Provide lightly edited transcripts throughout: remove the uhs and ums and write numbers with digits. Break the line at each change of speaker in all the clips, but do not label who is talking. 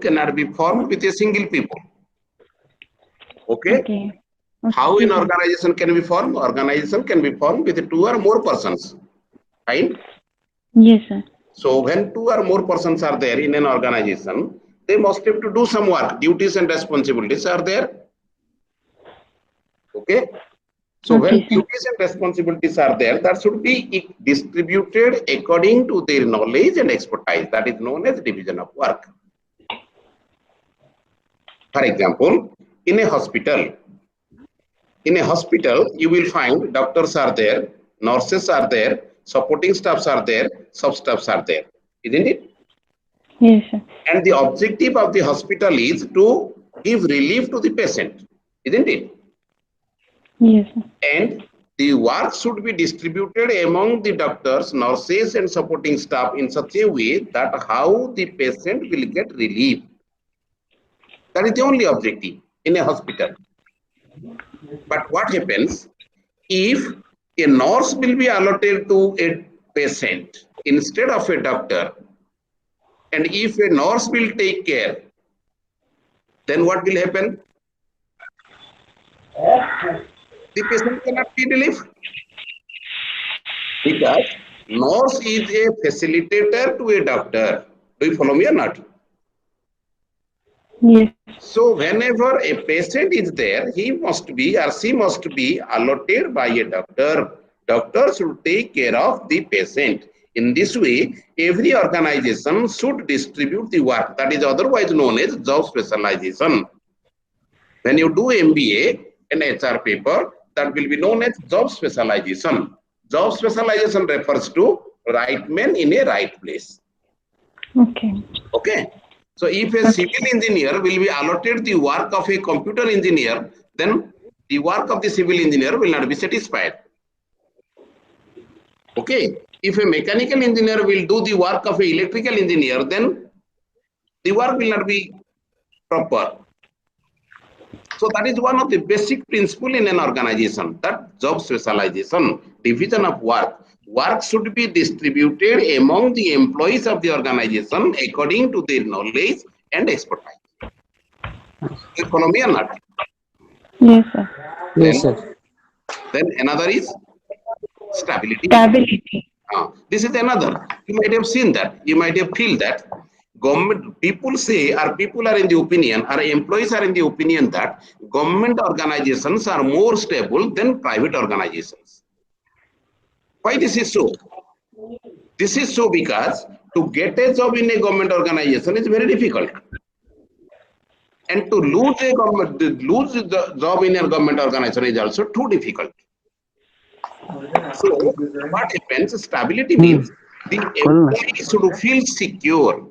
cannot be formed with a single people. Okay?
Okay.
How
Okay,
an
sir.
organization can be formed? Organization can be formed with 2 or more persons. Right?
Yes, sir.
So when 2 or more persons are there in an organization, they must have to do some work. Duties and responsibilities are there. Okay? So when
Okay, sir.
duties and responsibilities are there, that should be distributed according to their knowledge and expertise. That is known as division of work. For example, in a hospital, you will find doctors are there, nurses are there, supporting staffs are there, sub staffs are there, isn't it?
Yes, sir.
And the objective of the hospital is to give relief to the patient, isn't it?
Yes, sir.
And the work should be distributed among the doctors, nurses, and supporting staff in such a way that how the patient will get relief. That is the only objective in a hospital. But what happens if a nurse will be allotted to a patient instead of a doctor, and if a nurse will take care, then what will happen? The patient cannot be relieved because nurse is a facilitator to a doctor. Do you follow me or not?
Yes.
So whenever a patient is there, he must be or she must be allotted by a doctor. Doctor should take care of the patient. In this way, every organization should distribute the work. That is otherwise known as job specialization. When you do MBA and HR paper, that will be known as job specialization. Job specialization refers to right man in a right place.
Okay.
Okay. So if a civil engineer will be allotted the work of a computer engineer, then the work of the civil engineer will not be satisfied. Okay. If a mechanical engineer will do the work of an electrical engineer, then the work will not be proper. So that is one of the basic principle in an organization, that job specialization, division of work. Work should be distributed among the employees of the organization according to their knowledge and expertise. You follow me or not?
Yes, sir.
Yes, sir.
Then another is stability.
Stability.
This is another. You might have seen that. You might have feel that government people say, or people are in the opinion, or employees are in the opinion that government organizations are more stable than private organizations. Why this is so? This is so because to get a job in a government organization is very difficult. And to lose the job in a government organization is also too difficult. So what happens? Stability means the employee should feel secure.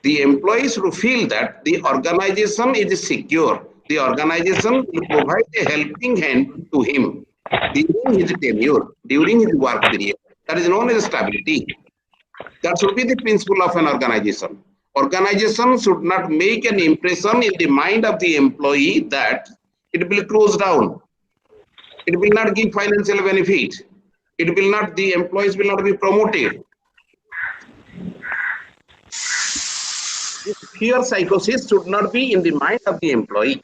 The employee should feel that the organization is secure. The organization will provide a helping hand to him during his tenure, during his work period. That is known as stability. That should be the principle of an organization. Organization should not make an impression in the mind of the employee that it will close down. It will not give financial benefit. It will not, the employees will not be promoted. This fear psychosis should not be in the mind of the employee.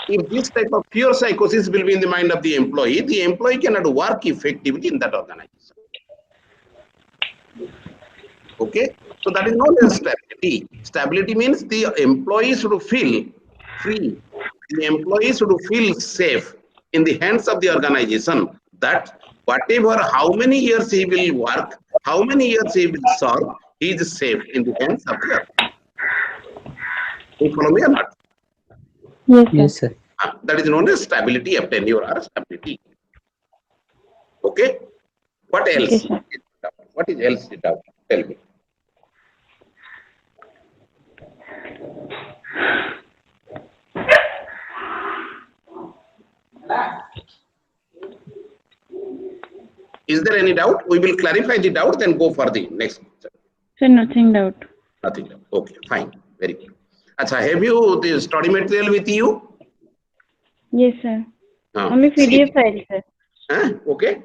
If this type of fear psychosis will be in the mind of the employee cannot work effectively in that organization. Okay, so that is known as stability. Stability means the employee should feel free. The employee should feel safe in the hands of the organization, that whatever, how many years he will work, how many years he will serve, he is safe in the hands of the organization. You follow me or not?
Yes, sir.
Yes, sir.
That is known as stability of tenure or stability. Okay. What
Okay,
else?
sir.
What is else? Tell me. Is there any doubt? We will clarify the doubt, then go for the next.
Sir, nothing doubt.
Nothing doubt. Okay, fine. Very good. Acha, have you the study material with you?
Yes, sir. Only PDF file, sir.
Okay.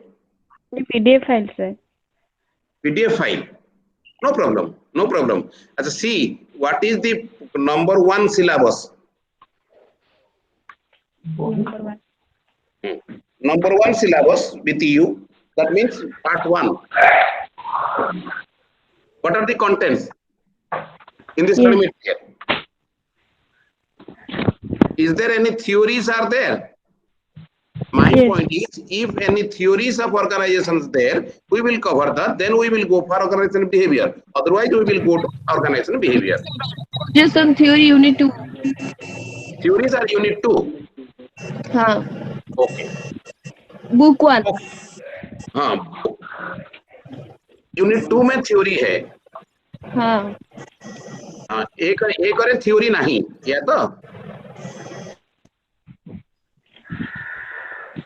Only PDF file, sir.
PDF file. No problem. No problem. As see, what is the number 1 syllabus?
Number 1.
Number 1 syllabus with you. That means part 1. What are the contents in this study material? Is there any theories are there? My point is, if any theories of organizations there, we will cover that. Then we will go for organization behavior. Otherwise, we will go to organization behavior.
Just on theory, unit 2.
Theories are unit 2.
हाँ.
Okay.
Book 1.
Okay. हाँ. Unit 2 में theory है.
हाँ.
एक और theory नहीं या तो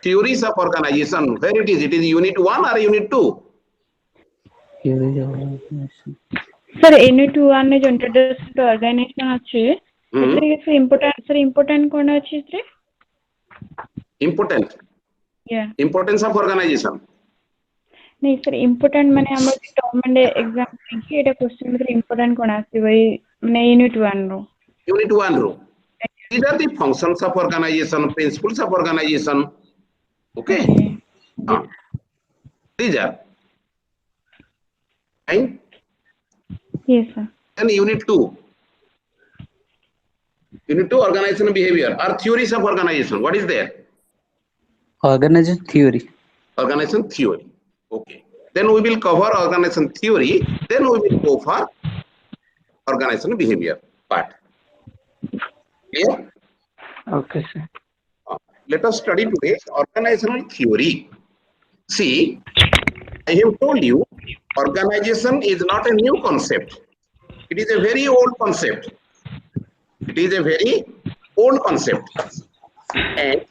theories of organization, where it is unit 1 or unit 2?
Sir, unit 1 में जो introduction to organization अच्छे इतने से important कौन अच्छे इतने?
Important.
Yeah.
Importance of organization.
नहीं सर, important मैंने हमारे टर्म एंड एग्जाम की ये क्वेश्चन में important कौन आती वही मैंने unit 1 row.
Unit 1 row. These are the functions of organization, principles of organization. Okay. These are. Fine.
Yes sir.
And unit 2. Unit 2 organization behavior or theories of organization. What is there?
Organization theory.
Organization theory. Okay. Then we will cover organization theory. Then we will go for organization behavior part. Clear?
Okay, sir.
Let us study today organizational theory. See, I have told you organization is not a new concept. It is a very old concept. It is a very old concept. And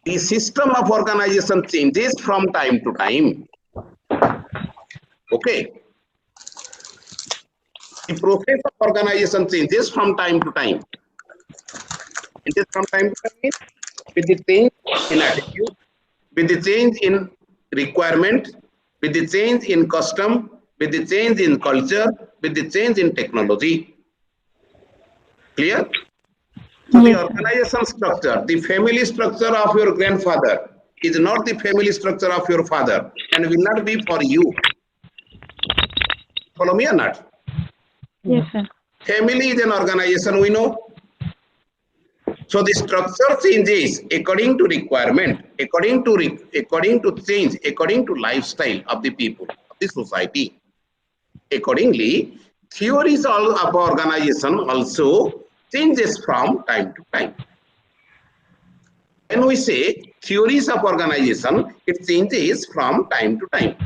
the system of organization changes from time to time. Okay. The process of organization changes from time to time. It is from time to time with the change in attitude, with the change in requirement, with the change in custom, with the change in culture, with the change in technology. Clear? So the organization structure, the family structure of your grandfather is not the family structure of your father and will not be for you. Follow me or not?
Yes sir.
Family is an organization, we know. So the structure changes according to requirement, according to change, according to lifestyle of the people, of the society. Accordingly, theories of organization also changes from time to time. When we say theories of organization, it changes from time to time.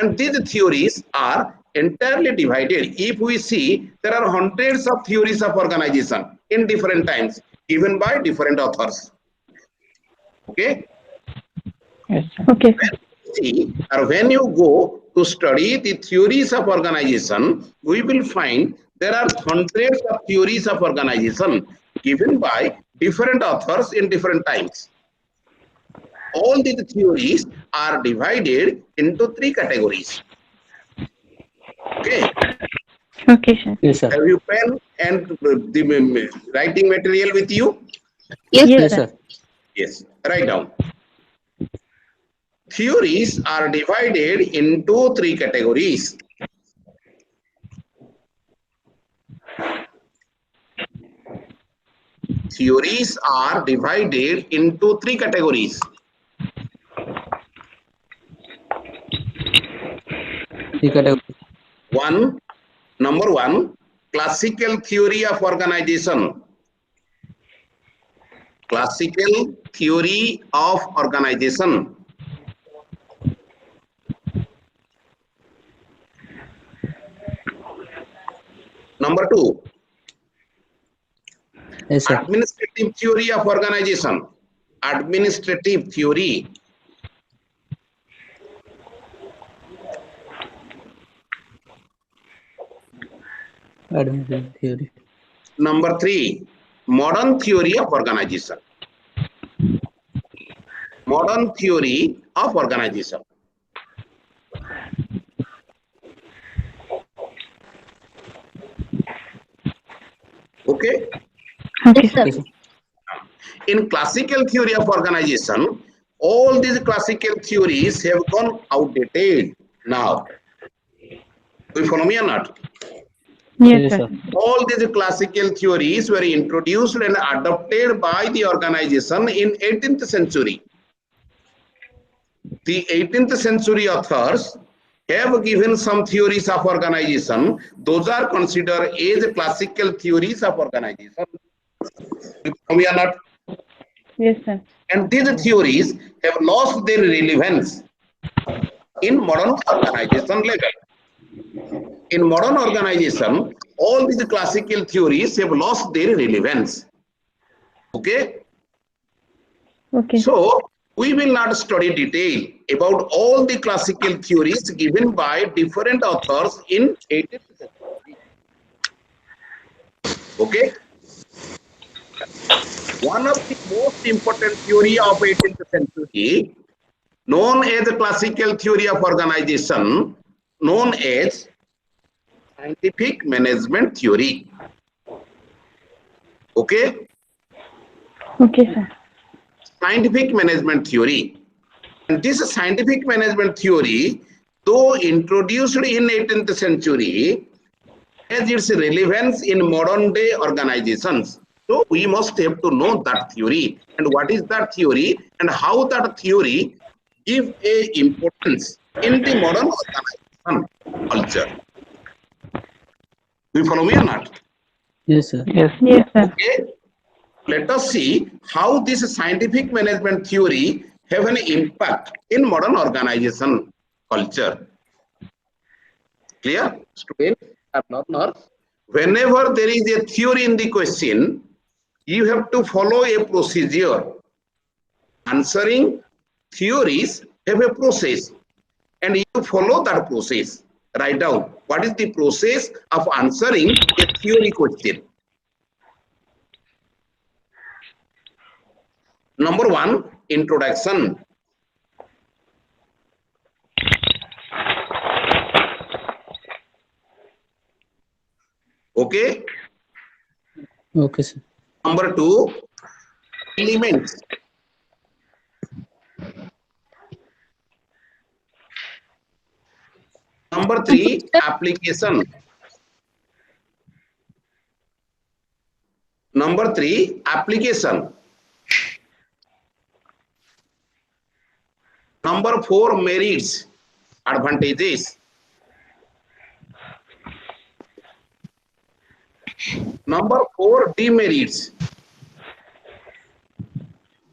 And these theories are entirely divided. If we see, there are hundreds of theories of organization in different times, given by different authors. Okay?
Yes, sir.
Okay.
See, or when you go to study the theories of organization, we will find there are hundreds of theories of organization given by different authors in different times. All these theories are divided into 3 categories. Okay.
Okay sir.
Yes, sir.
Have you pen and the writing material with you?
Yes,
Yes,
Yes,
sir.
sir.
Yes. Write down. Theories are divided into 3 categories. Theories are divided into 3 categories. Number one, classical theory of organization. Classical theory of organization. Number 2,
Yes, sir.
administrative theory of organization. Administrative theory.
Administrative theory.
Number 3, modern theory of organization. Modern theory of organization. Okay.
Okay,
Yes,
sir.
sir.
Okay, sir.
In classical theory of organization, all these classical theories have gone outdated now. Do you follow me or not?
Yes,
Yes,
sir.
sir.
All these classical theories were introduced and adopted by the organization in 18th century. The 18th century authors have given some theories of organization. Those are considered as classical theories of organization. We are not,
Yes, sir.
and these theories have lost their relevance in modern organization level. In modern organization, all these classical theories have lost their relevance. Okay.
Okay.
So we will not study detail about all the classical theories given by different authors in 18th century. Okay. One of the most important theory of 18th century, known as the classical theory of organization, known as scientific management theory. Okay.
Okay, sir.
Scientific management theory. And this scientific management theory, though introduced in 18th century, has its relevance in modern day organizations. So we must have to know that theory and what is that theory and how that theory give a importance in the modern organization culture. Do you follow me or not?
Yes, sir.
Yes, sir.
Okay. Let us see how this scientific management theory have an impact in modern organization culture. Clear, students and learners? Whenever there is a theory in the question, you have to follow a procedure. Answering theories have a process, and you follow that process. Write down what is the process of answering a theory question. Number one, introduction. Okay.
Okay, sir.
Number two, elements. Number three, application. Number three, application. Number four, merits, advantages. Number four, demerits.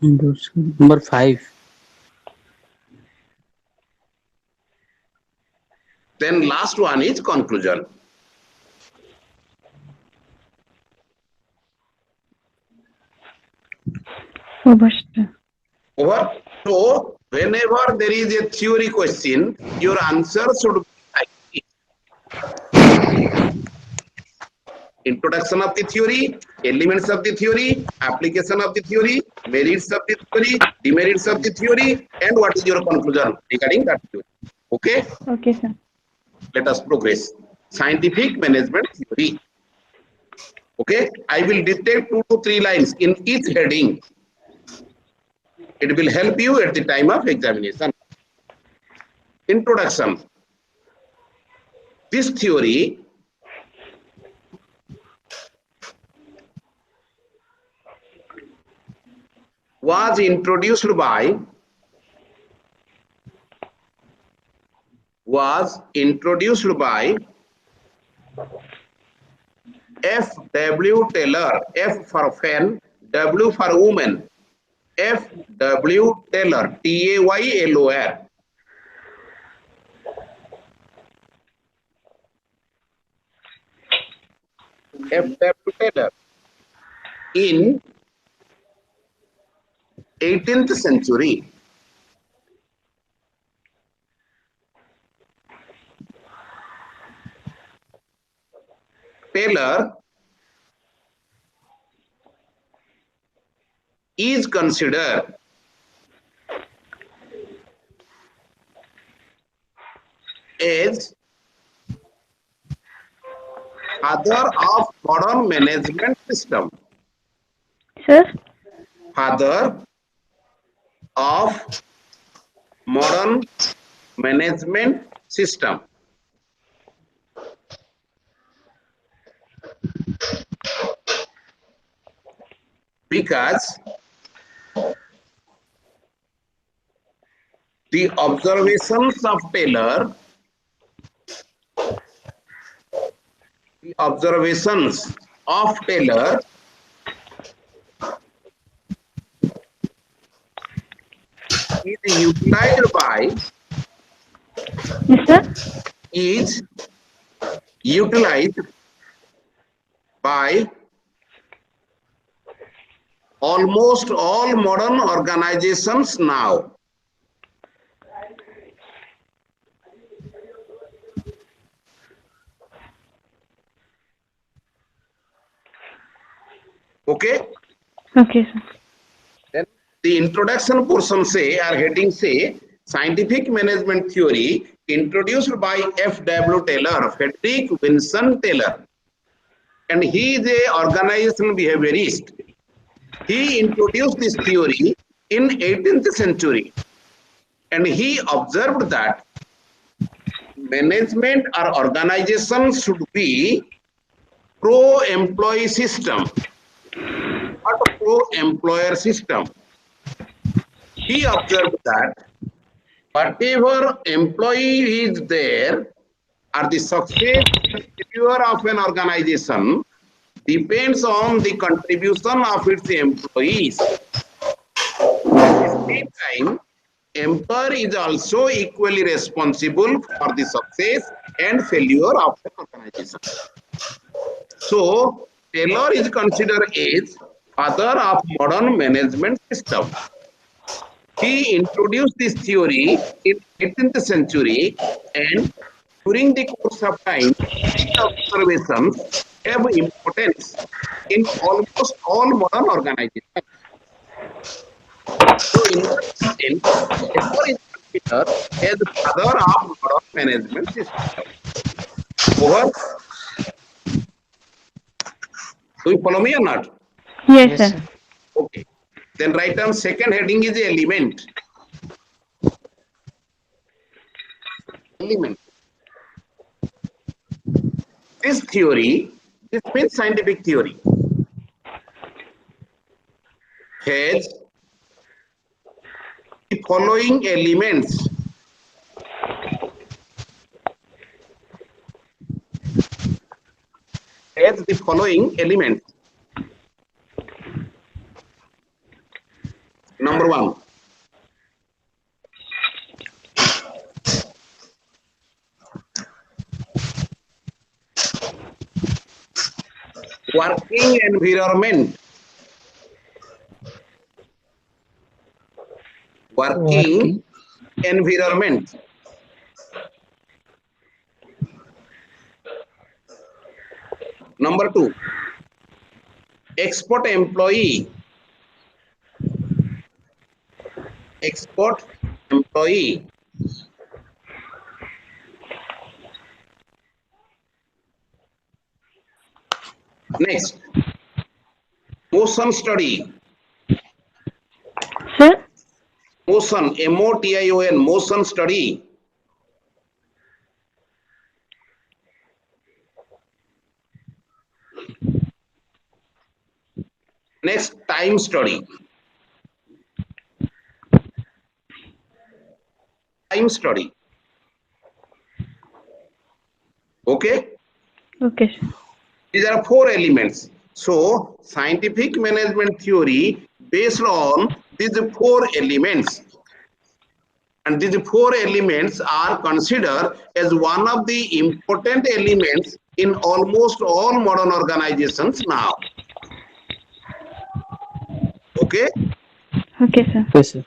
Number 5.
Then last one is conclusion.
Over, sir.
Over. So whenever there is a theory question, your answer should be like this. Introduction of the theory, elements of the theory, application of the theory, merits of the theory, demerits of the theory, and what is your conclusion regarding that theory. Okay,
Okay, sir.
let us progress. Scientific management theory. Okay, I will dictate 2 to 3 lines in each heading. It will help you at the time of examination. Introduction. This theory was introduced by F. W. Taylor. F for fan, W for woman. F. W. Taylor. Taylor. F. W. Taylor. In 18th century. Taylor is considered as Father of modern management system.
Sir?
Father of modern management system. Because the observations of Taylor is utilized by
Yes, sir?
is utilized by almost all modern organizations now. Okay.
Okay, sir.
Then the introduction portion say or heading say scientific management theory introduced by F.W. Taylor, Frederick Winston Taylor, and he is a organizational behaviorist. He introduced this theory in 18th century, and he observed that management or organization should be pro-employee system, not pro-employer system. He observed that whatever employee is there or the success and failure of an organization depends on the contribution of its employees. At the same time, employer is also equally responsible for the success and failure of an organization. So, Taylor is considered as father of modern management system. He introduced this theory in 18th century, and during the course of time, his observations have importance in almost all modern organizations. So, in that sense, Taylor is considered as the father of modern management system. Over. Do you follow me or not?
Yes,
Yes,
sir.
sir.
Okay. Then write down second heading is element. Element. This theory, this means scientific theory, has the following elements. Has the following elements. Number one, working environment. Working environment. Number two, expert employee. Expert employee. Next, motion study.
Sir?
Motion, M-O-T-I-O-N, motion study. Next, time study. Time study. Okay?
Okay, sir.
These are four elements. So, scientific management theory based on these four elements. And these four elements are considered as one of the important elements in almost all modern organizations now. Okay?
Okay, sir.
Yes, sir.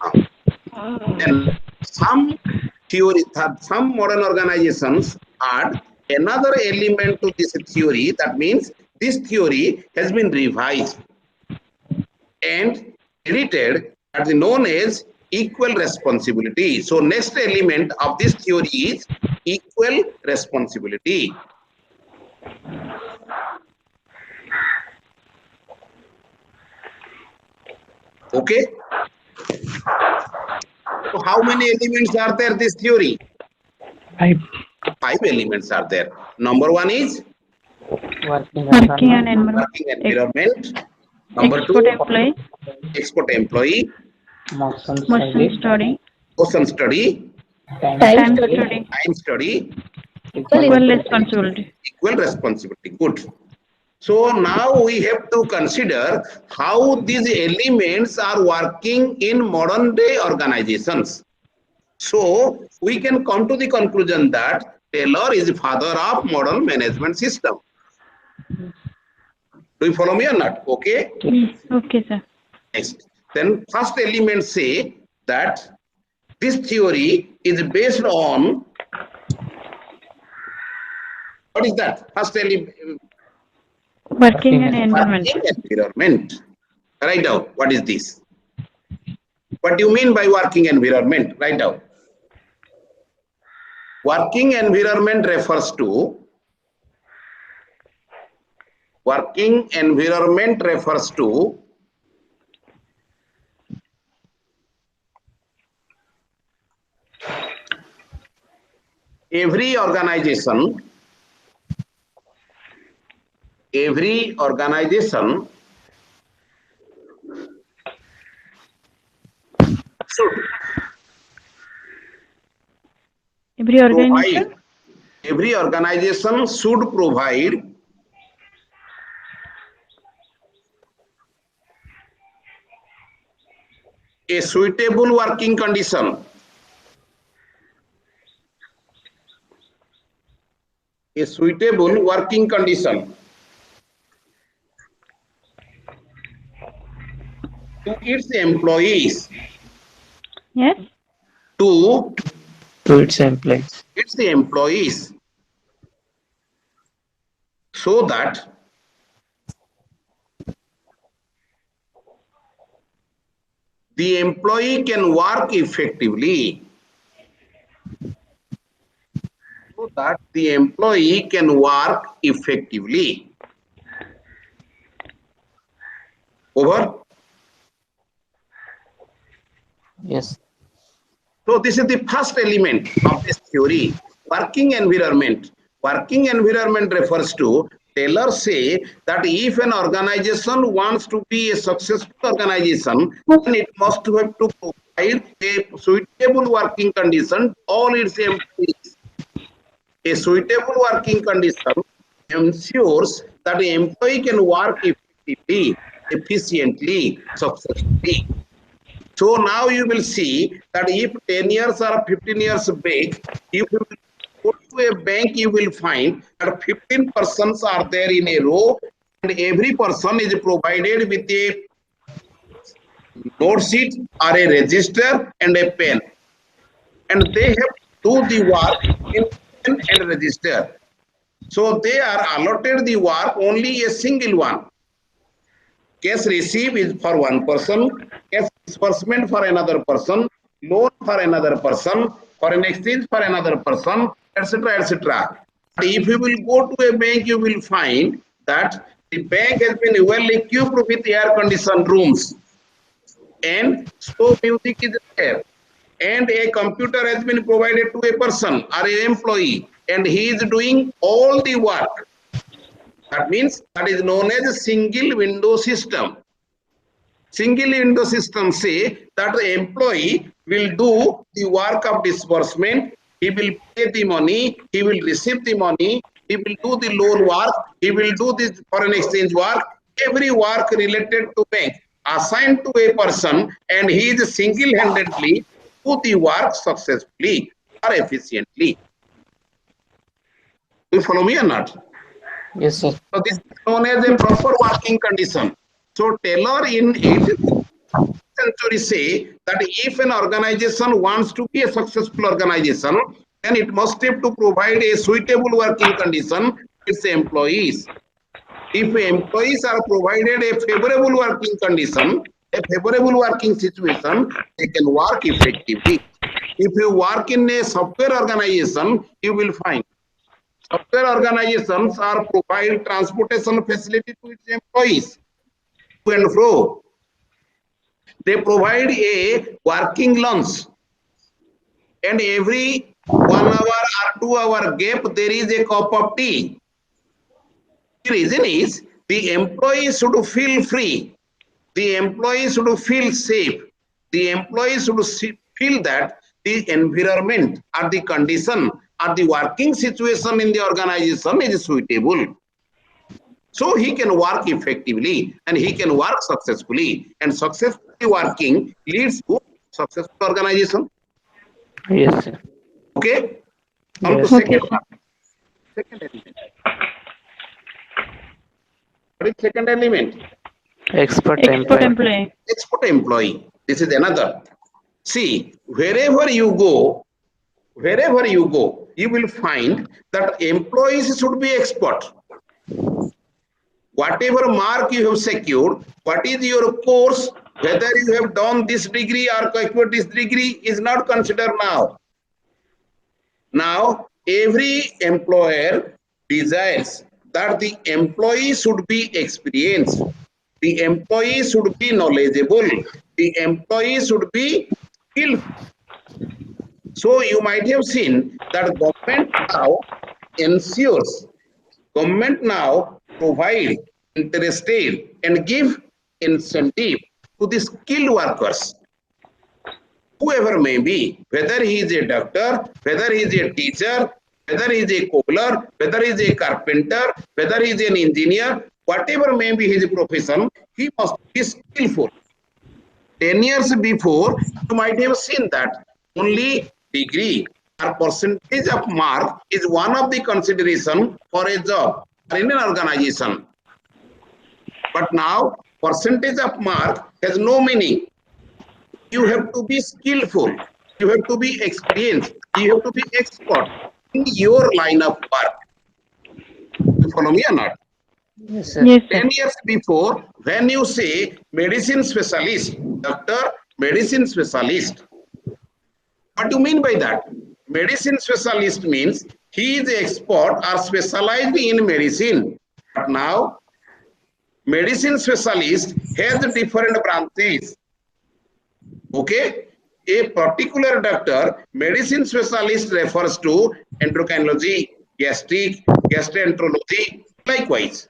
And some theory, some modern organizations add another element to this theory. That means this theory has been revised and edited as known as equal responsibility. So next element of this theory is equal responsibility. Okay. So how many elements are there this theory?
5.
5 elements are there. Number 1 is
Working
Working and environment.
working environment. Number
Export
2,
employee.
export employee.
motion
Motion study.
Motion study.
Time study.
Time study.
Equal responsibility.
Equal responsibility. Good. So now we have to consider how these elements are working in modern day organizations. So we can come to the conclusion that Taylor is the father of modern management system. Do you follow me or not? Okay.
Yes. Okay, sir.
Next. Then first element say that this theory is based on, what is that? First element,
Working and environment.
working environment. Write down. What is this? What do you mean by working environment? Write down. Working environment refers to every organization should
Every organization.
every organization should provide a suitable working condition. A suitable working condition to its employees.
Yes.
To
its employees.
its employees, so that the employee can work effectively. So that the employee can work effectively. Over.
Yes.
So this is the first element of this theory, working environment. Working environment refers to, Taylor say that if an organization wants to be a successful organization, then it must have to provide a suitable working condition to all its employees. A suitable working condition ensures that the employee can work effectively, efficiently, successfully. So now you will see that if 10 years or 15 years back, if you go to a bank, you will find that 15 persons are there in a row, and every person is provided with a note sheet or a register and a pen. And they have to do the work in pen and register. So they are allotted the work only a single one. Cash receive is for one person, cash disbursement for another person, loan for another person, foreign exchange for another person, etc., etc. If you will go to a bank, you will find that the bank has been well equipped with air conditioned rooms, and slow music is there, and a computer has been provided to a person or an employee, and he is doing all the work. That means that is known as a single window system. Single window system say that the employee will do the work of disbursement, he will pay the money, he will receive the money, he will do the loan work, he will do the foreign exchange work, every work related to bank assigned to a person, and he is single-handedly do the work successfully or efficiently. Do you follow me or not?
Yes, sir.
So this is known as a proper working condition. So Taylor in 18th century say that if an organization wants to be a successful organization, then it must have to provide a suitable working condition to its employees. If employees are provided a favorable working condition, a favorable working situation, they can work effectively. If you work in a software organization, you will find software organizations are provide transportation facility to its employees to and fro. They provide a working lunch, and every 1 hour or 2 hour gap there is a cup of tea. The reason is the employee should feel free, the employee should feel safe, the employee should feel that the environment or the condition or the working situation in the organization is suitable. So he can work effectively and he can work successfully, and successfully working leads to successful organization.
Yes, sir.
Okay, come to
Yes.
second
Okay,
one. Second element. What is second element?
Expert
expert
employee.
employee.
Expert employee. This is another. See, wherever you go, you will find that employees should be expert. Whatever mark you have secured, what is your course, whether you have done this degree or acquired this degree is not considered now. Now, every employer desires that the employee should be experienced, the employee should be knowledgeable, the employee should be skilled. So you might have seen that government now provide interested and give incentive to the skilled workers, whoever may be, whether he is a doctor, whether he is a teacher, whether he is a cobbler, whether he is a carpenter, whether he is an engineer, whatever may be his profession, he must be skillful. 10 years before, you might have seen that only degree or percentage of mark is one of the consideration for a job or in an organization. But now, percentage of mark has no meaning. You have to be skillful, you have to be experienced, you have to be expert in your line of work. You follow me or not?
Yes, sir.
Yes, sir.
10 years before, when you say medicine specialist, doctor, medicine specialist, what do you mean by that? Medicine specialist means he is expert or specialized in medicine. But now, medicine specialist has different branches. Okay, a particular doctor, medicine specialist refers to endocrinology, gastric, gastroenterology, likewise.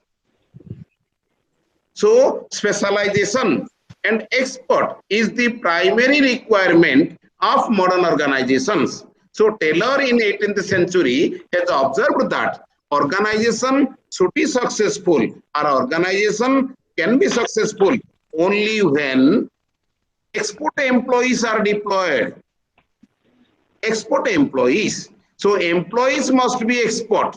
So specialization and expert is the primary requirement of modern organizations. So Taylor in 18th century has observed that organization should be successful, or organization can be successful only when expert employees are deployed. Expert employees. So employees must be expert.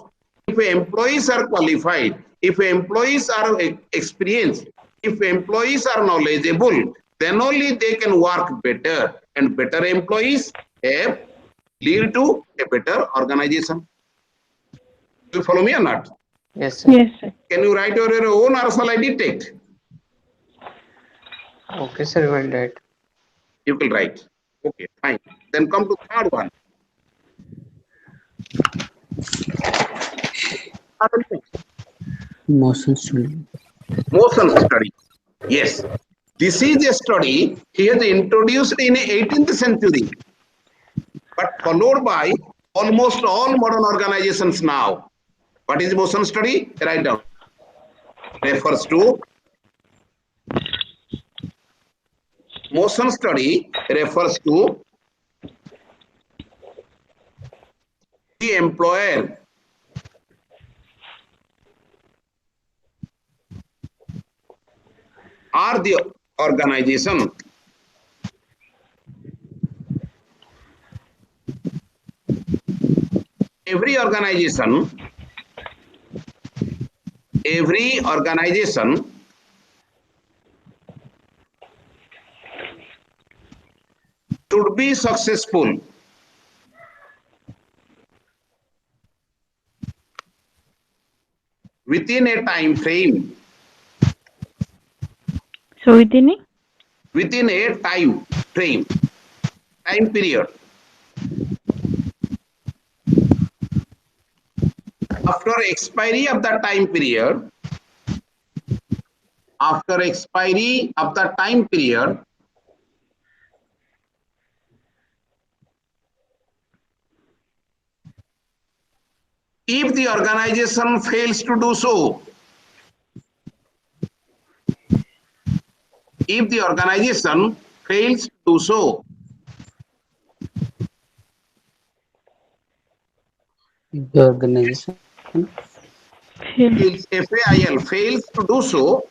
If employees are qualified, if employees are experienced, if employees are knowledgeable, then only they can work better, and better employees have lead to a better organization. Do you follow me or not?
Yes, sir.
Yes, sir.
Can you write your own, or shall I dictate?
Okay, sir. Well, right.
You will write. Okay, fine. Then come to third one.
Motion study.
Motion study. Yes. This is a study he has introduced in 18th century, but followed by almost all modern organizations now. What is motion study? Write down. Refers to motion study refers to the employer or the organization every organization should be successful within a time frame,
So within
within a time period. After expiry of the time period, If the organization fails to do so, if the organization fails to do so,
The organization
FAIL fails to do so,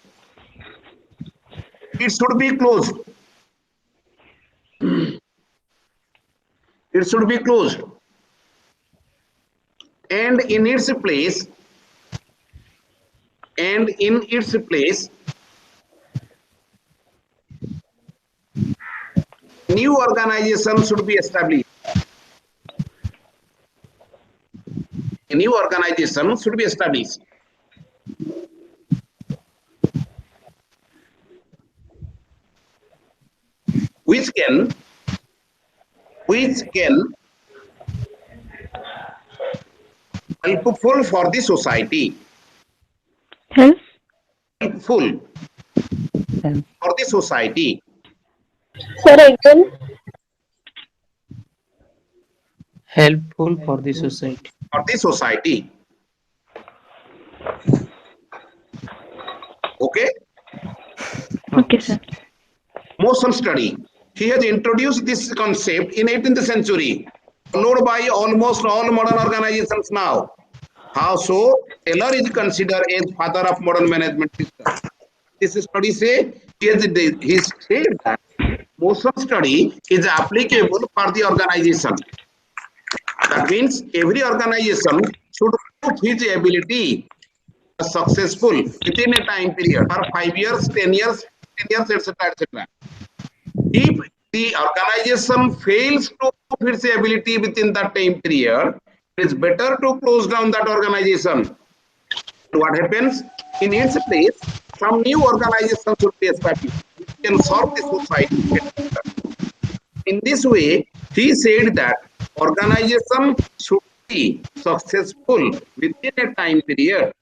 it should be closed. It should be closed. And in its place, new organization should be established. A new organization should be established. Which can helpful for the society. Helpful for the society.
Sir, again.
helpful for the society.
For the society. Okay?
Okay, sir.
Motion study. He has introduced this concept in 18th century, followed by almost all modern organizations now. How so? Taylor is considered as father of modern management system. This study say he said that motion study is applicable for the organization. That means every organization should prove his ability successful within a time period for 5 years, 10 years, etc., etc. If the organization fails to prove its ability within that time period, it is better to close down that organization. What happens? In its place, some new organization should be established which can serve the society better. In this way, he said that organization should be successful within a time period.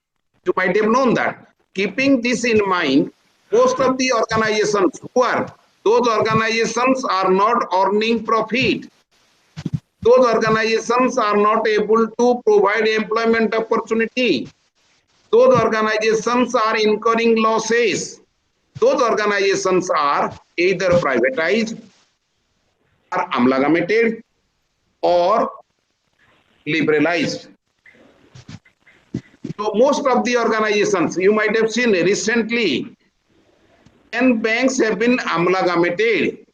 You might have known that. Keeping this in mind, most of the organizations those organizations are not earning profit. Those organizations are not able to provide employment opportunity. Those organizations are incurring losses. Those organizations are either privatized or amalgamated or liberalized. So most of the organizations, you might have seen recently, 10 banks have been amalgamated.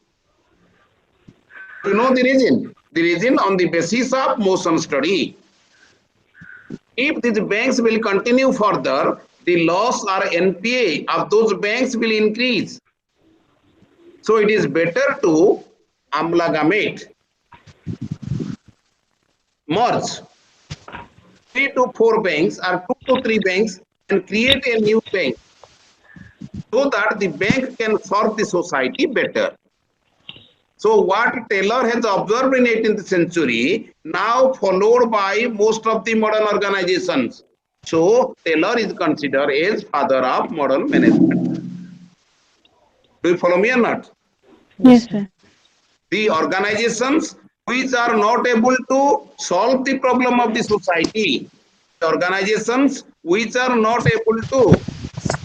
You know the reason? The reason on the basis of motion study. If these banks will continue further, the loss or NPA of those banks will increase. So it is better to amalgamate, merge 3 to 4 banks or 2 to 3 banks and create a new bank so that the bank can serve the society better. So what Taylor has observed in 18th century, now followed by most of the modern organizations. So Taylor is considered as father of modern management. Do you follow me or not?
Yes, sir.
The organizations which are not able to solve the problem of the society, the organizations which are not able to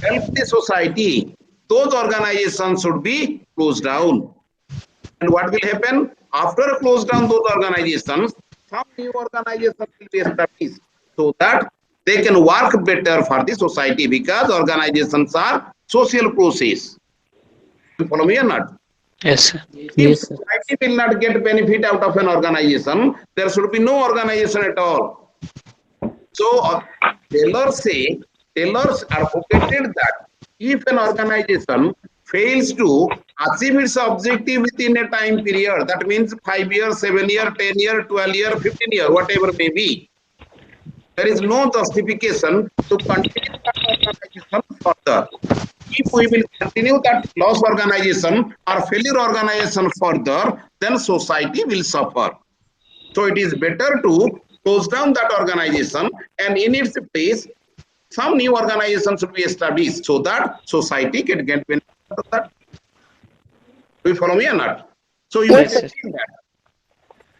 help the society, those organizations should be closed down. And what will happen? After close down those organizations, some new organizations will be established so that they can work better for the society because organizations are social process. You follow me or not?
Yes, sir.
If society will not get benefit out of an organization, there should be no organization at all. So Taylors advocated that if an organization fails to achieve its objective within a time period, that means 5 years, 7 years, 10 years, 12 years, 15 years, whatever may be, there is no justification to continue that organization further. If we will continue that loss organization or failure organization further, then society will suffer. So it is better to close down that organization and in its place, some new organization should be established so that society can get benefit of that. Do you follow me or not? So you might have seen that.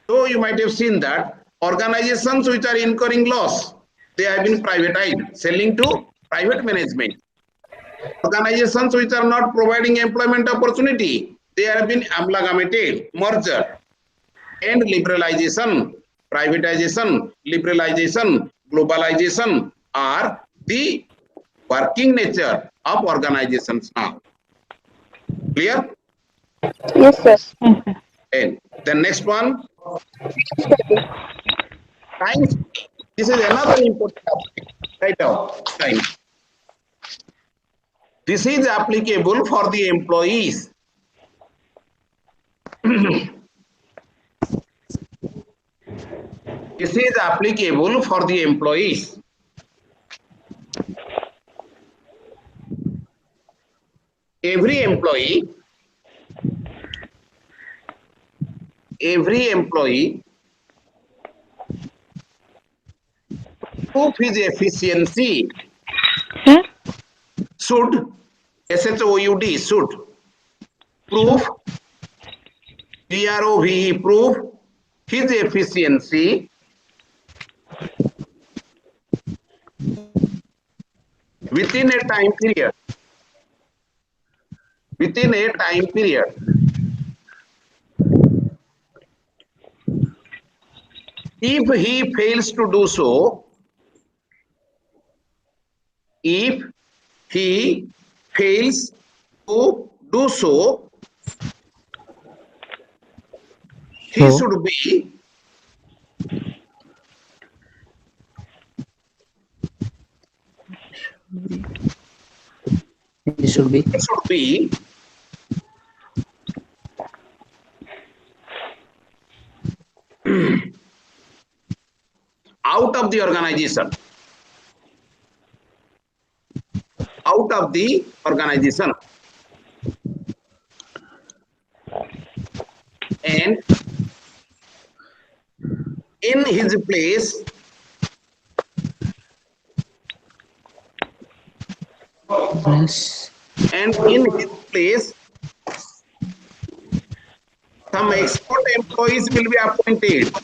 So you might have seen that organizations which are incurring loss, they have been privatized, selling to private management. Organizations which are not providing employment opportunity, they have been amalgamated, merged, and liberalization, privatization, liberalization, globalization are the working nature of organizations now. Clear?
Yes, sir.
Yes, sir.
And the next one, time. This is another important aspect. Write down time. This is applicable for the employees. This is applicable for the employees. Every employee prove his efficiency
Sir?
should, SHOUD, should prove, PROVE, prove his efficiency within a time period. Within a time period. If he fails to do so, if he fails to do so, he
So-
should be
It should be
out of the organization. Out of the organization. And in his place,
yes.
and in his place, some expert employees will be appointed.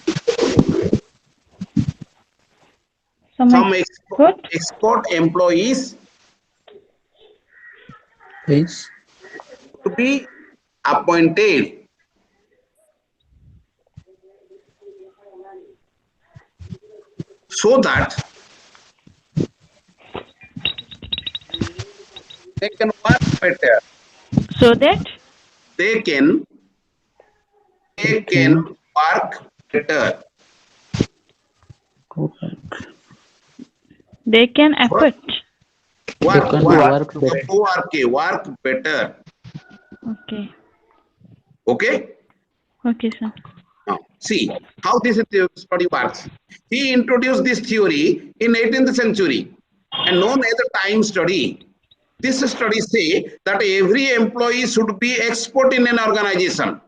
Some expert employees
Please.
to be appointed. So that they can work better.
So that
They can work better.
they can afford.
Work
Work
better.
Okay.
Okay?
Okay, sir.
Now, see how this study works. He introduced this theory in 18th century and known as the time study. This study say that every employee should be expert in an organization.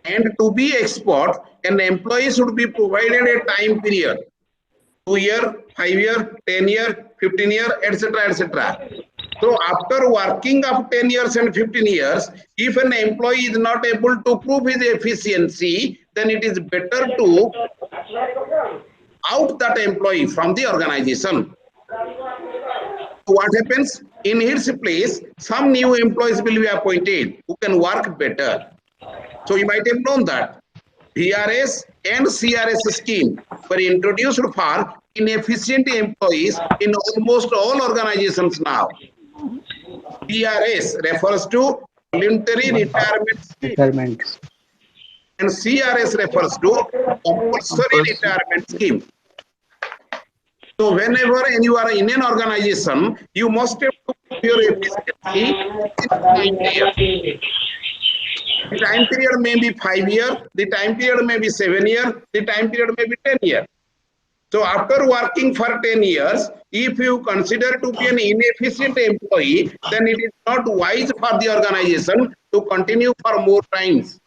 And to be expert, an employee should be provided a time period. 2 year, 5 year, 10 year, 15 year, etc., etc. So after working of 10 years and 15 years, if an employee is not able to prove his efficiency, then it is better to out that employee from the organization. So what happens? In his place, some new employees will be appointed who can work better. So you might have known that VRS and CRS scheme were introduced for inefficient employees in almost all organizations now. VRS refers to voluntary retirement scheme and CRS refers to compulsory retirement scheme. So whenever you are in an organization, you must have to prove your efficiency in time period. The time period may be 5 years, the time period may be 7 years, the time period may be 10 years. So after working for 10 years, if you consider to be an inefficient employee, then it is not wise for the organization to continue for more times.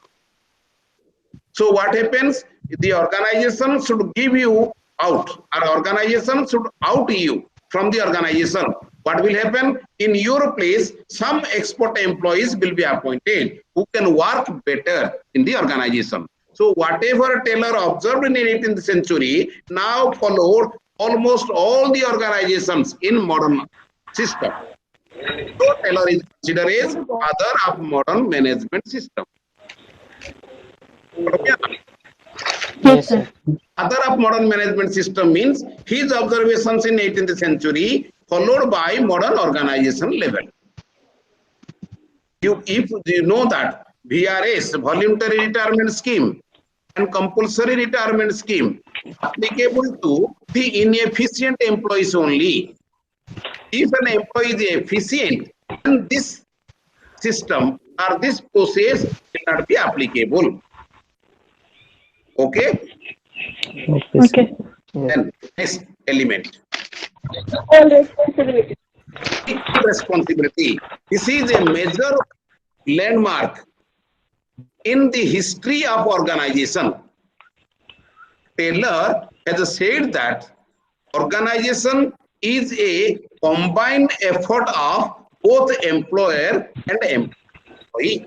So what happens? The organization should give you out, or organization should out you from the organization. What will happen? In your place, some expert employees will be appointed who can work better in the organization. So whatever Taylor observed in the 18th century now followed almost all the organizations in modern system. So Taylor is considered as father of modern management system.
Yes, sir.
Father of modern management system means his observations in 18th century followed by modern organization level. If you know that VRS, voluntary retirement scheme, and compulsory retirement scheme applicable to the inefficient employees only. If an employee is efficient, then this system or this process will not be applicable. Okay?
Okay, sir.
Okay.
Yeah.
Then next element.
All responsibility.
Equal responsibility. This is a major landmark in the history of organization. Taylor has said that organization is a combined effort of both employer and employee.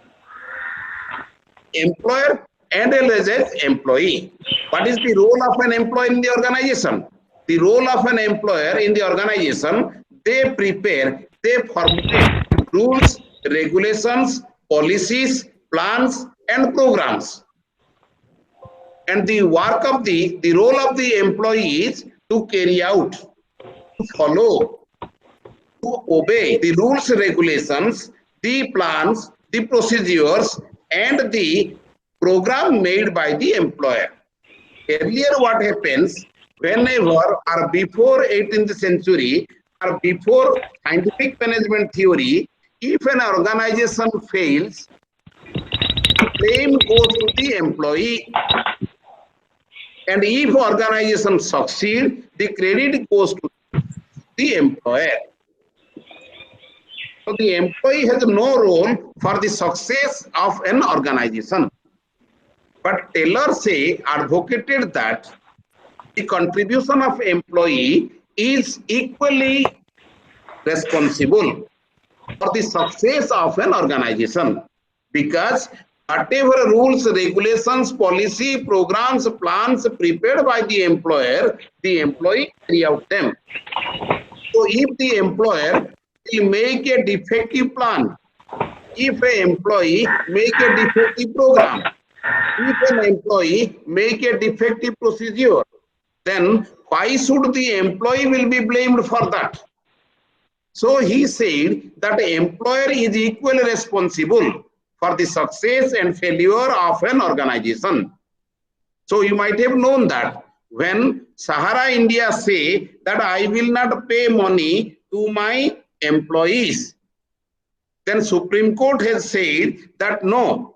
Employer and as employee. What is the role of an employee in the organization? The role of an employer in the organization, they prepare, they formulate rules, regulations, policies, plans, and programs. And the work of the role of the employee is to carry out, to follow, to obey the rules, regulations, the plans, the procedures, and the program made by the employer. Earlier, what happens whenever or before 18th century or before scientific management theory, if an organization fails, the blame goes to the employee. And if organization succeed, the credit goes to the employer. So the employee has no role for the success of an organization. But Taylor advocated that the contribution of employee is equally responsible for the success of an organization, because whatever rules, regulations, policy, programs, plans prepared by the employee carry out them. So if the employer will make a defective plan, if an employee make a defective program, if an employee make a defective procedure, then why should the employee will be blamed for that? So he said that the employer is equally responsible for the success and failure of an organization. So you might have known that when Sahara India say that I will not pay money to my employees, then Supreme Court has said that no,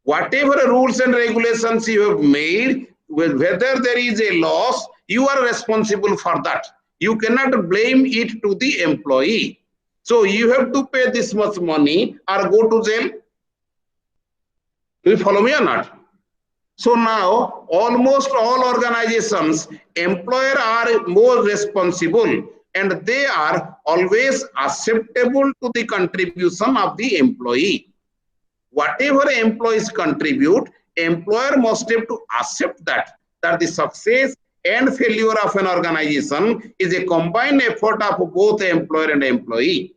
whatever rules and regulations you have made, whether there is a loss, you are responsible for that. You cannot blame it to the employee. So you have to pay this much money or go to jail. Do you follow me or not? So now almost all organizations, employer are more responsible and they are always acceptable to the contribution of the employee. Whatever employees contribute, employer must have to accept that the success and failure of an organization is a combined effort of both employer and employee.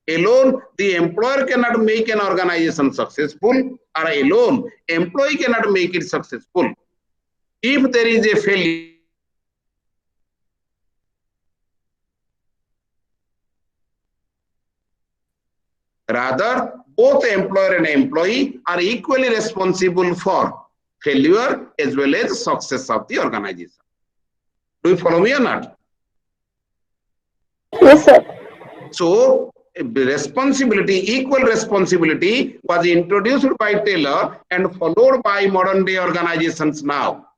Alone, the employer cannot make an organization successful, or alone, employee cannot make it successful. If there is a failure, rather, both employer and employee are equally responsible for failure as well as success of the organization. Do you follow me or not?
Yes, sir.
So, responsibility, equal responsibility was introduced by Taylor and followed by modern day organizations now.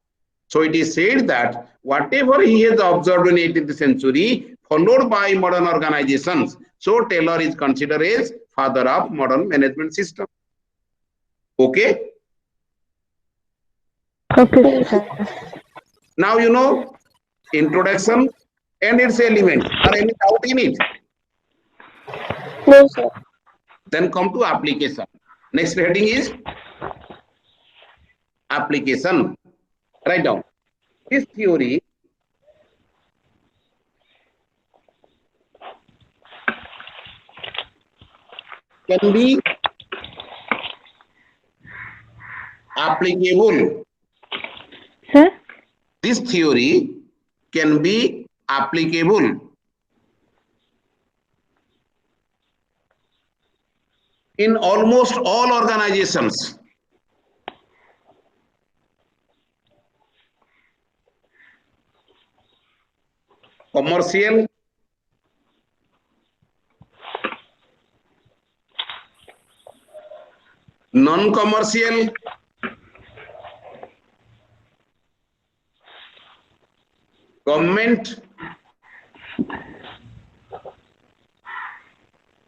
So it is said that whatever he has observed in 18th century, followed by modern organizations. So Taylor is considered as father of modern management system. Okay?
Okay.
Now you know introduction and its elements. Are any doubt in it?
No, sir.
Then come to application. Next heading is application. Write down. This theory can be applicable.
Sir?
This theory can be applicable in almost all organizations. Commercial, non-commercial, government,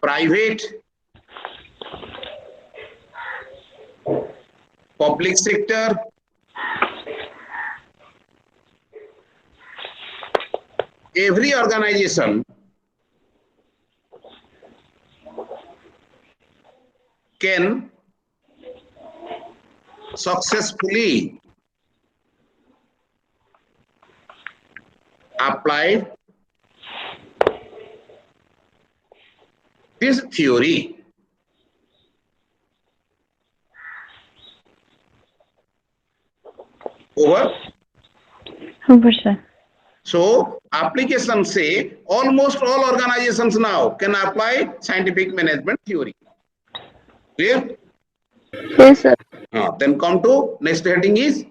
private, public sector, every organization can successfully apply this theory. Over.
Over, sir.
So applications say almost all organizations now can apply scientific management theory. Clear?
Yes, sir.
Then come to next heading is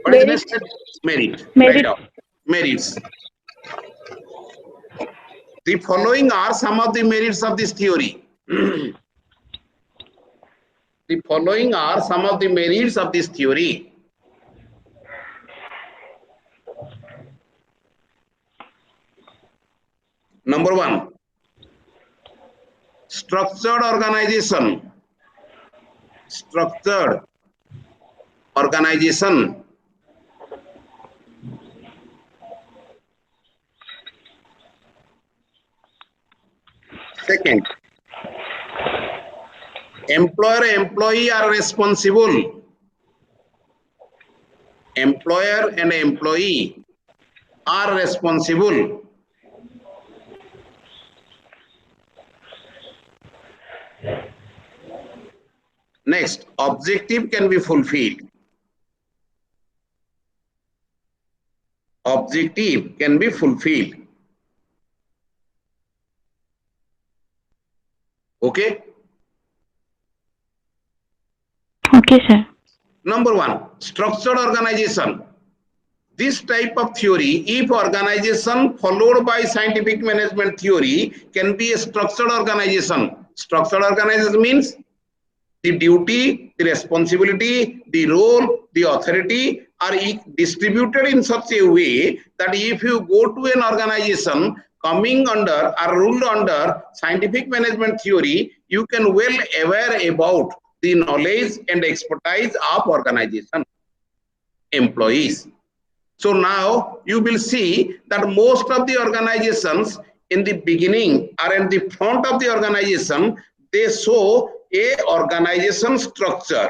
what is
Merit.
next? Merit.
Merit.
Write down. Merits. The following are some of the merits of this theory. The following are some of the merits of this theory. Number one, structured organization. Structured organization. Second, employer-employee are responsible. Employer and employee are responsible. Next, objective can be fulfilled. Objective can be fulfilled. Okay?
Okay, sir.
Number one, structured organization. This type of theory, if organization followed by scientific management theory, can be a structured organization. Structured organization means the duty, the responsibility, the role, the authority are distributed in such a way that if you go to an organization coming under or ruled under scientific management theory, you can well aware about the knowledge and expertise of organization employees. So now you will see that most of the organizations in the beginning or in the front of the organization, they show a organization structure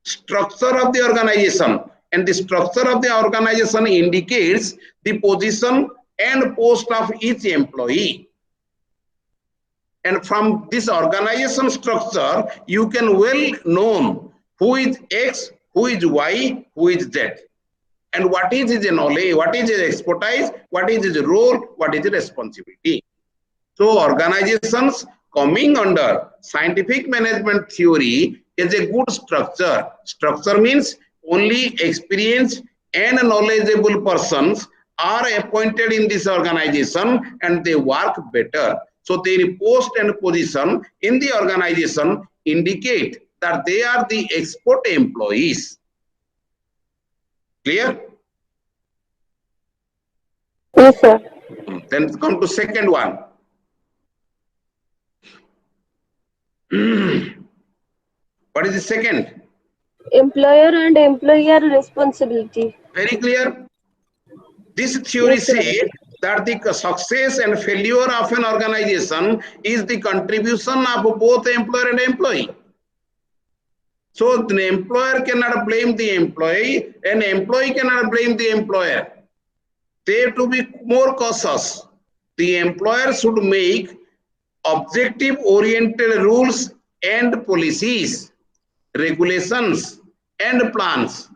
of the organization, and the structure of the organization indicates the position and post of each employee. And from this organization structure, you can well know who is X, who is Y, who is Z, and what is his knowledge, what is his expertise, what is his role, what is his responsibility. So organizations coming under scientific management theory is a good structure. Structure means only experienced and knowledgeable persons are appointed in this organization and they work better. So their post and position in the organization indicate that they are the expert employees. Clear?
Yes, sir.
Then come to second one. What is the second?
Employer and employer responsibility.
Very clear. This theory
Yes, sir.
says that the success and failure of an organization is the contribution of both employer and employee. So the employer cannot blame the employee, and employee cannot blame the employer. They have to be more cautious. The employer should make objective oriented rules and policies, regulations and plans.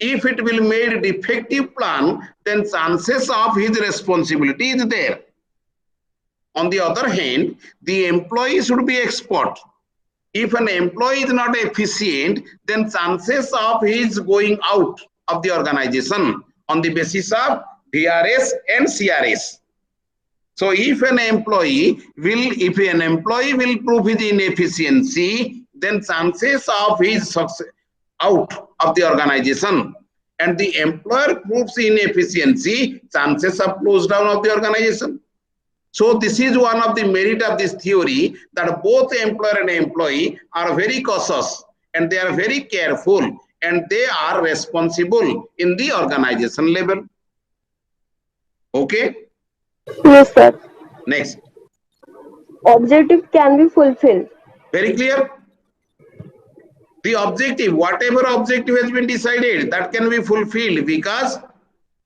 If it will make defective plan, then chances of his responsibility is there. On the other hand, the employee should be expert. If an employee is not efficient, then chances of his going out of the organization on the basis of VRS and CRS. So if an employee will prove his inefficiency, then chances of his success out of the organization, and the employer proves inefficiency, chances of close down of the organization. So this is one of the merit of this theory, that both employer and employee are very cautious and they are very careful and they are responsible in the organization level. Okay?
Yes, sir.
Next.
Objective can be fulfilled.
Very clear? The objective, whatever objective has been decided, that can be fulfilled because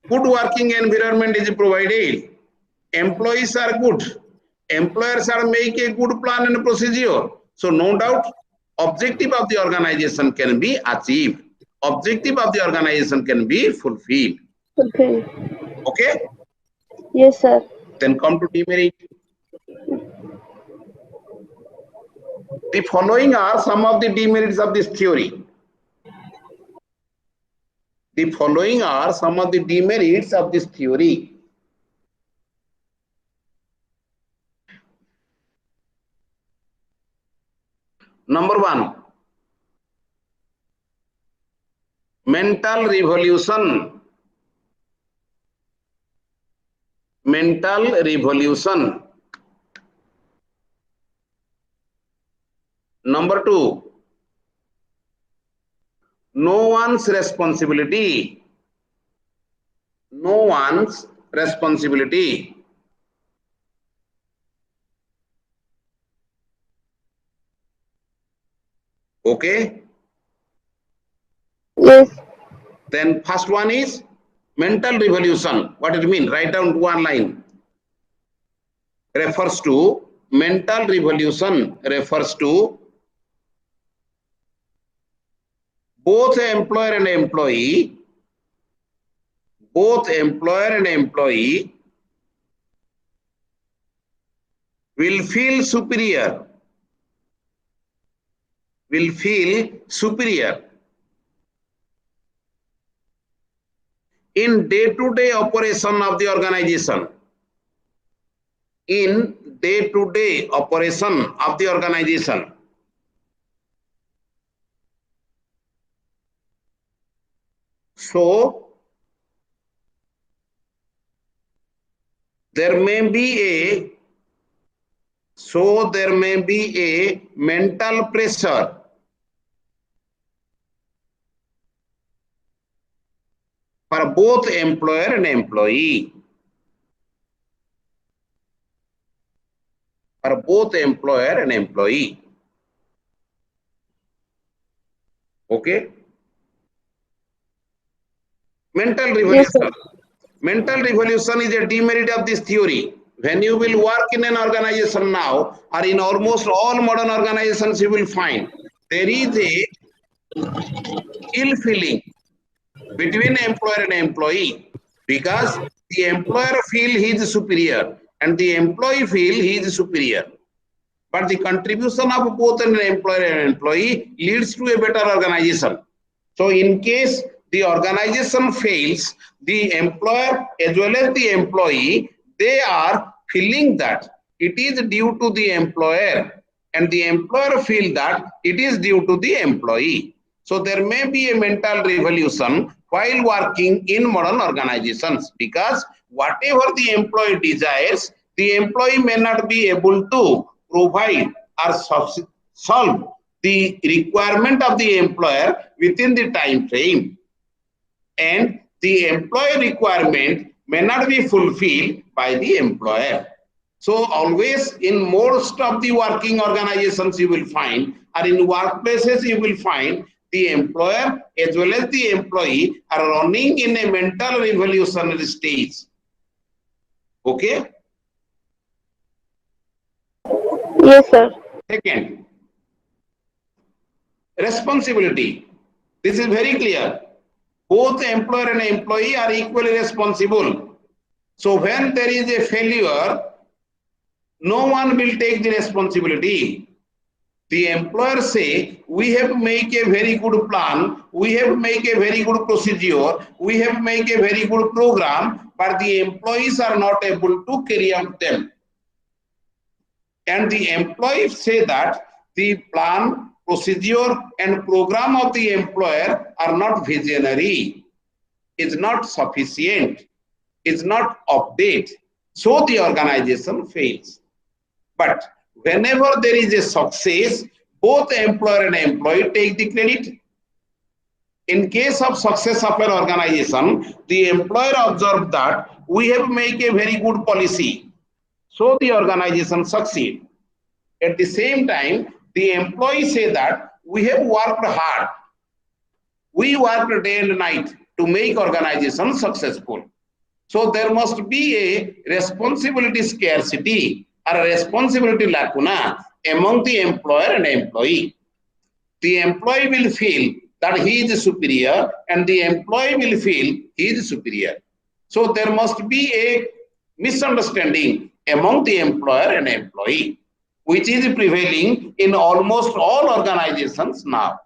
good working environment is provided. Employees are good. Employers are make a good plan and procedure. So no doubt, objective of the organization can be achieved. Objective of the organization can be fulfilled.
Okay.
Okay?
Yes, sir.
Then come to demerit. The following are some of the demerits of this theory. The following are some of the demerits of this theory. Number one, mental revolution. Mental revolution. Number two, no one's responsibility. No one's responsibility. Okay?
Yes.
Then first one is mental revolution. What does it mean? Write down one line. Refers to mental revolution, refers to both employer and employee, will feel superior, in day-to-day operation of the organization. In day-to-day operation of the organization. So there may be a mental pressure for both employer and employee. For both employer and employee. Okay? Mental revolution.
Yes, sir.
Mental revolution is a demerit of this theory. When you will work in an organization now, or in almost all modern organizations, you will find there is a ill feeling between employer and employee, because the employer feel he is superior and the employee feel he is superior. But the contribution of both an employer and employee leads to a better organization. So in case the organization fails, the employer as well as the employee, they are feeling that it is due to the employer, and the employer feel that it is due to the employee. So there may be a mental revolution while working in modern organizations, because whatever the employee desires, the employee may not be able to provide or solve the requirement of the employer within the time frame, and the employee requirement may not be fulfilled by the employer. So always in most of the working organizations you will find, or in workplaces you will find the employer as well as the employee are running in a mental revolutionary stage. Okay.
Yes, sir.
Second, responsibility. This is very clear. Both employer and employee are equally responsible. So when there is a failure, no one will take the responsibility. The employer say, we have make a very good plan, we have make a very good procedure, we have make a very good program, but the employees are not able to carry out them. And the employees say that the plan, procedure and program of the employer are not visionary, is not sufficient, is not update. So the organization fails. But whenever there is a success, both employer and employee take the credit. In case of success of an organization, the employer observed that we have made a very good policy, so the organization succeed. At the same time, the employee say that we have worked hard, we worked day and night to make organization successful. So there must be a responsibility scarcity or a responsibility lacuna among the employer and employee. The employee will feel that he is superior and the employee will feel he is superior. So there must be a misunderstanding among the employer and employee, which is prevailing in almost all organizations now.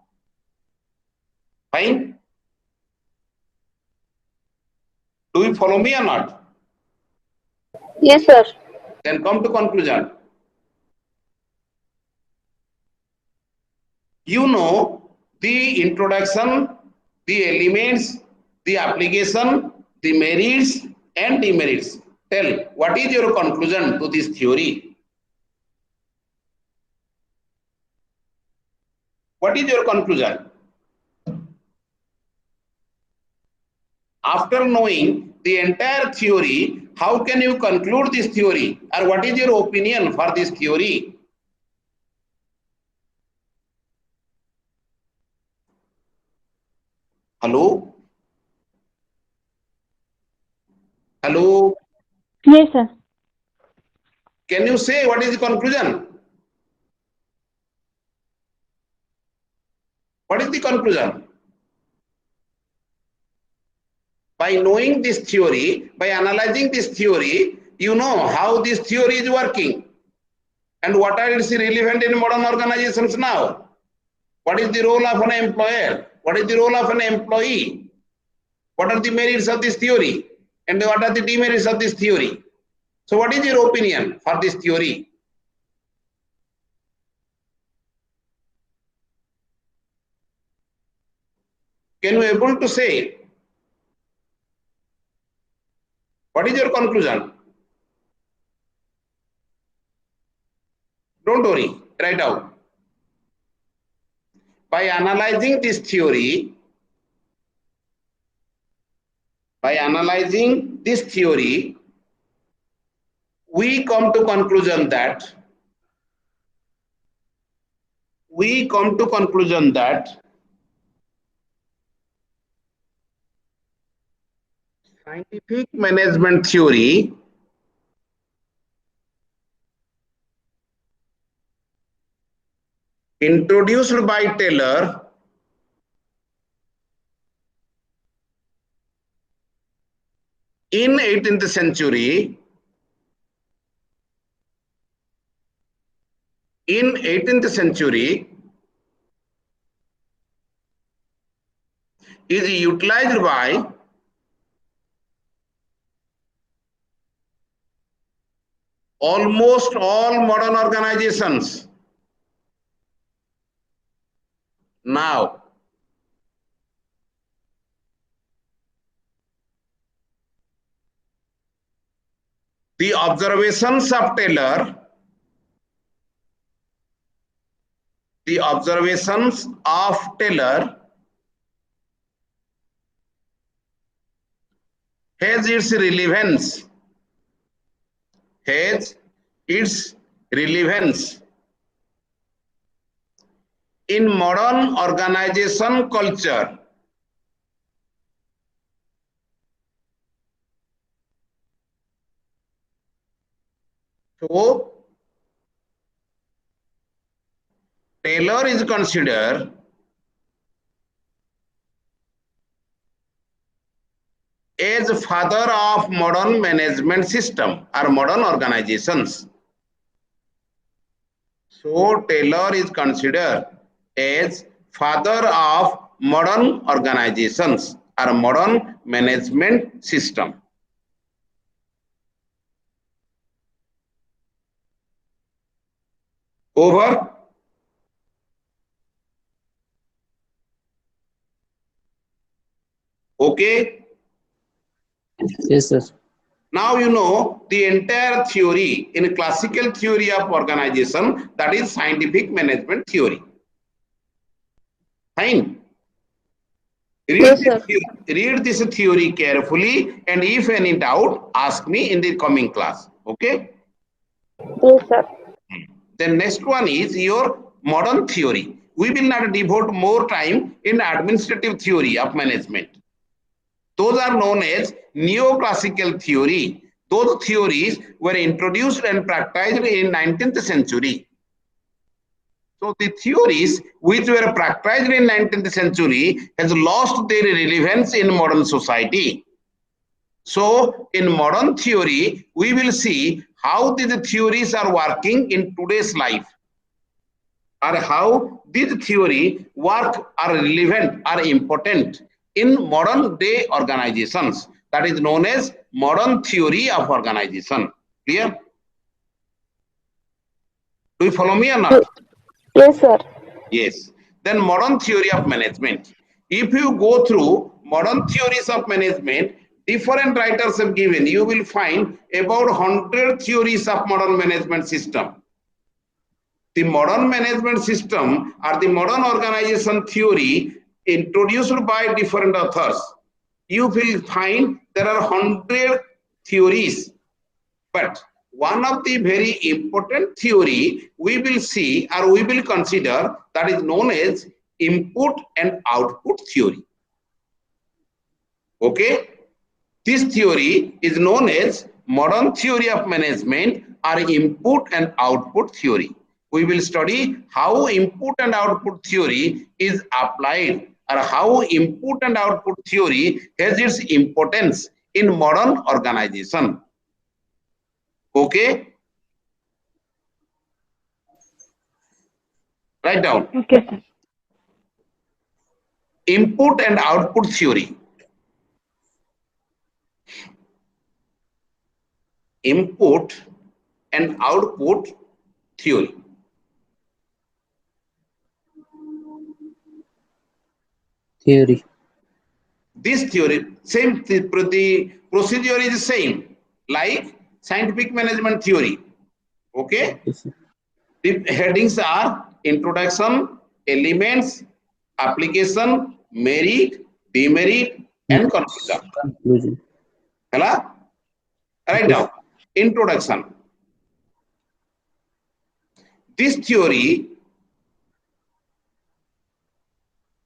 Fine? Do you follow me or not?
Yes, sir.
Then come to conclusion. You know the introduction, the elements, the application, the merits and demerits. Tell, what is your conclusion to this theory? What is your conclusion? After knowing the entire theory, how can you conclude this theory? Or what is your opinion for this theory? Hello? Hello?
Yes, sir.
Can you say what is the conclusion? What is the conclusion? By knowing this theory, by analyzing this theory, you know how this theory is working and what are its relevant in modern organizations now. What is the role of an employer? What is the role of an employee? What are the merits of this theory? And what are the demerits of this theory? So what is your opinion for this theory? Can you able to say? What is your conclusion? Don't worry, write out. By analyzing this theory, we come to conclusion that scientific management theory introduced by Taylor in 18th century is utilized by almost all modern organizations now. The observations of Taylor has its relevance in modern organization culture. So Taylor is considered as father of modern management system or modern organizations. So Taylor is considered as father of modern organizations or modern management system. Over. Okay.
Yes, sir.
Now you know the entire theory in classical theory of organization, that is scientific management theory. Fine.
Yes, sir.
Read this theory carefully, and if any doubt, ask me in the coming class. Okay.
Yes, sir.
Then next one is your modern theory. We will not devote more time in administrative theory of management. Those are known as neoclassical theory. Those theories were introduced and practiced in 19th century. So the theories which were practiced in 19th century has lost their relevance in modern society. So in modern theory, we will see how these theories are working in today's life, or how these theory work are relevant or important in modern day organizations. That is known as modern theory of organization. Clear? Do you follow me or not?
Yes, sir.
Yes. Then modern theory of management. If you go through modern theories of management, different writers have given, you will find about 100 theories of modern management system. The modern management system or the modern organization theory introduced by different authors, you will find there are 100 theories. But one of the very important theory we will see or we will consider, that is known as input and output theory. Okay? This theory is known as modern theory of management or input and output theory. We will study how input and output theory is applied, or how input and output theory has its importance in modern organization. Okay? Write down.
Okay, sir.
Input and output theory. Input and output theory.
Theory.
This theory, same, the procedure is same, like scientific management theory. Okay?
Yes, sir.
The headings are introduction, elements, application, merit, demerit, and conclusion.
Conclusion.
Hello? Write
Okay,
down. Introduction. This theory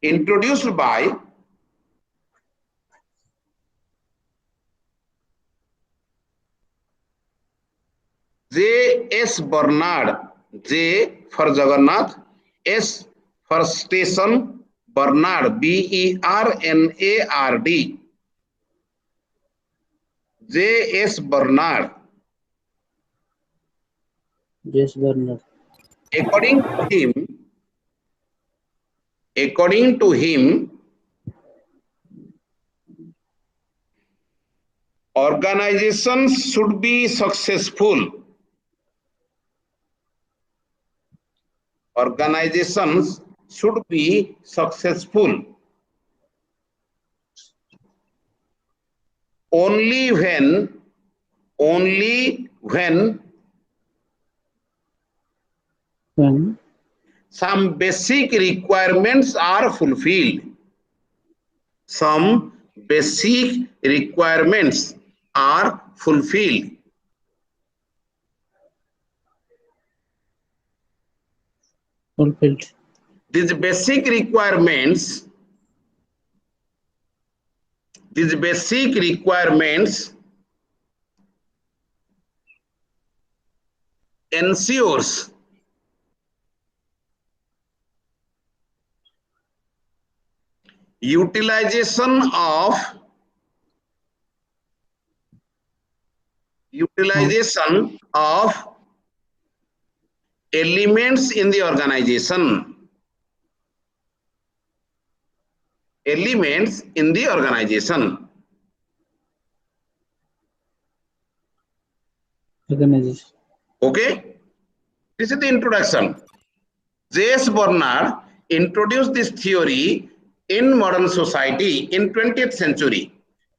introduced by J.S. Bernard. J for Jagannath, S for station, Bernard, B-E-R-N-A-R-D. J.S. Bernard.
Yes, Bernard.
According to him, organizations should be successful. Organizations should be successful only when
When
some basic requirements are fulfilled. Some basic requirements are fulfilled.
fulfilled.
these basic requirements ensures utilization of elements in the organization.
Organization.
Okay, this is the introduction. J.S. Bernard introduced this theory in modern society in 20th century,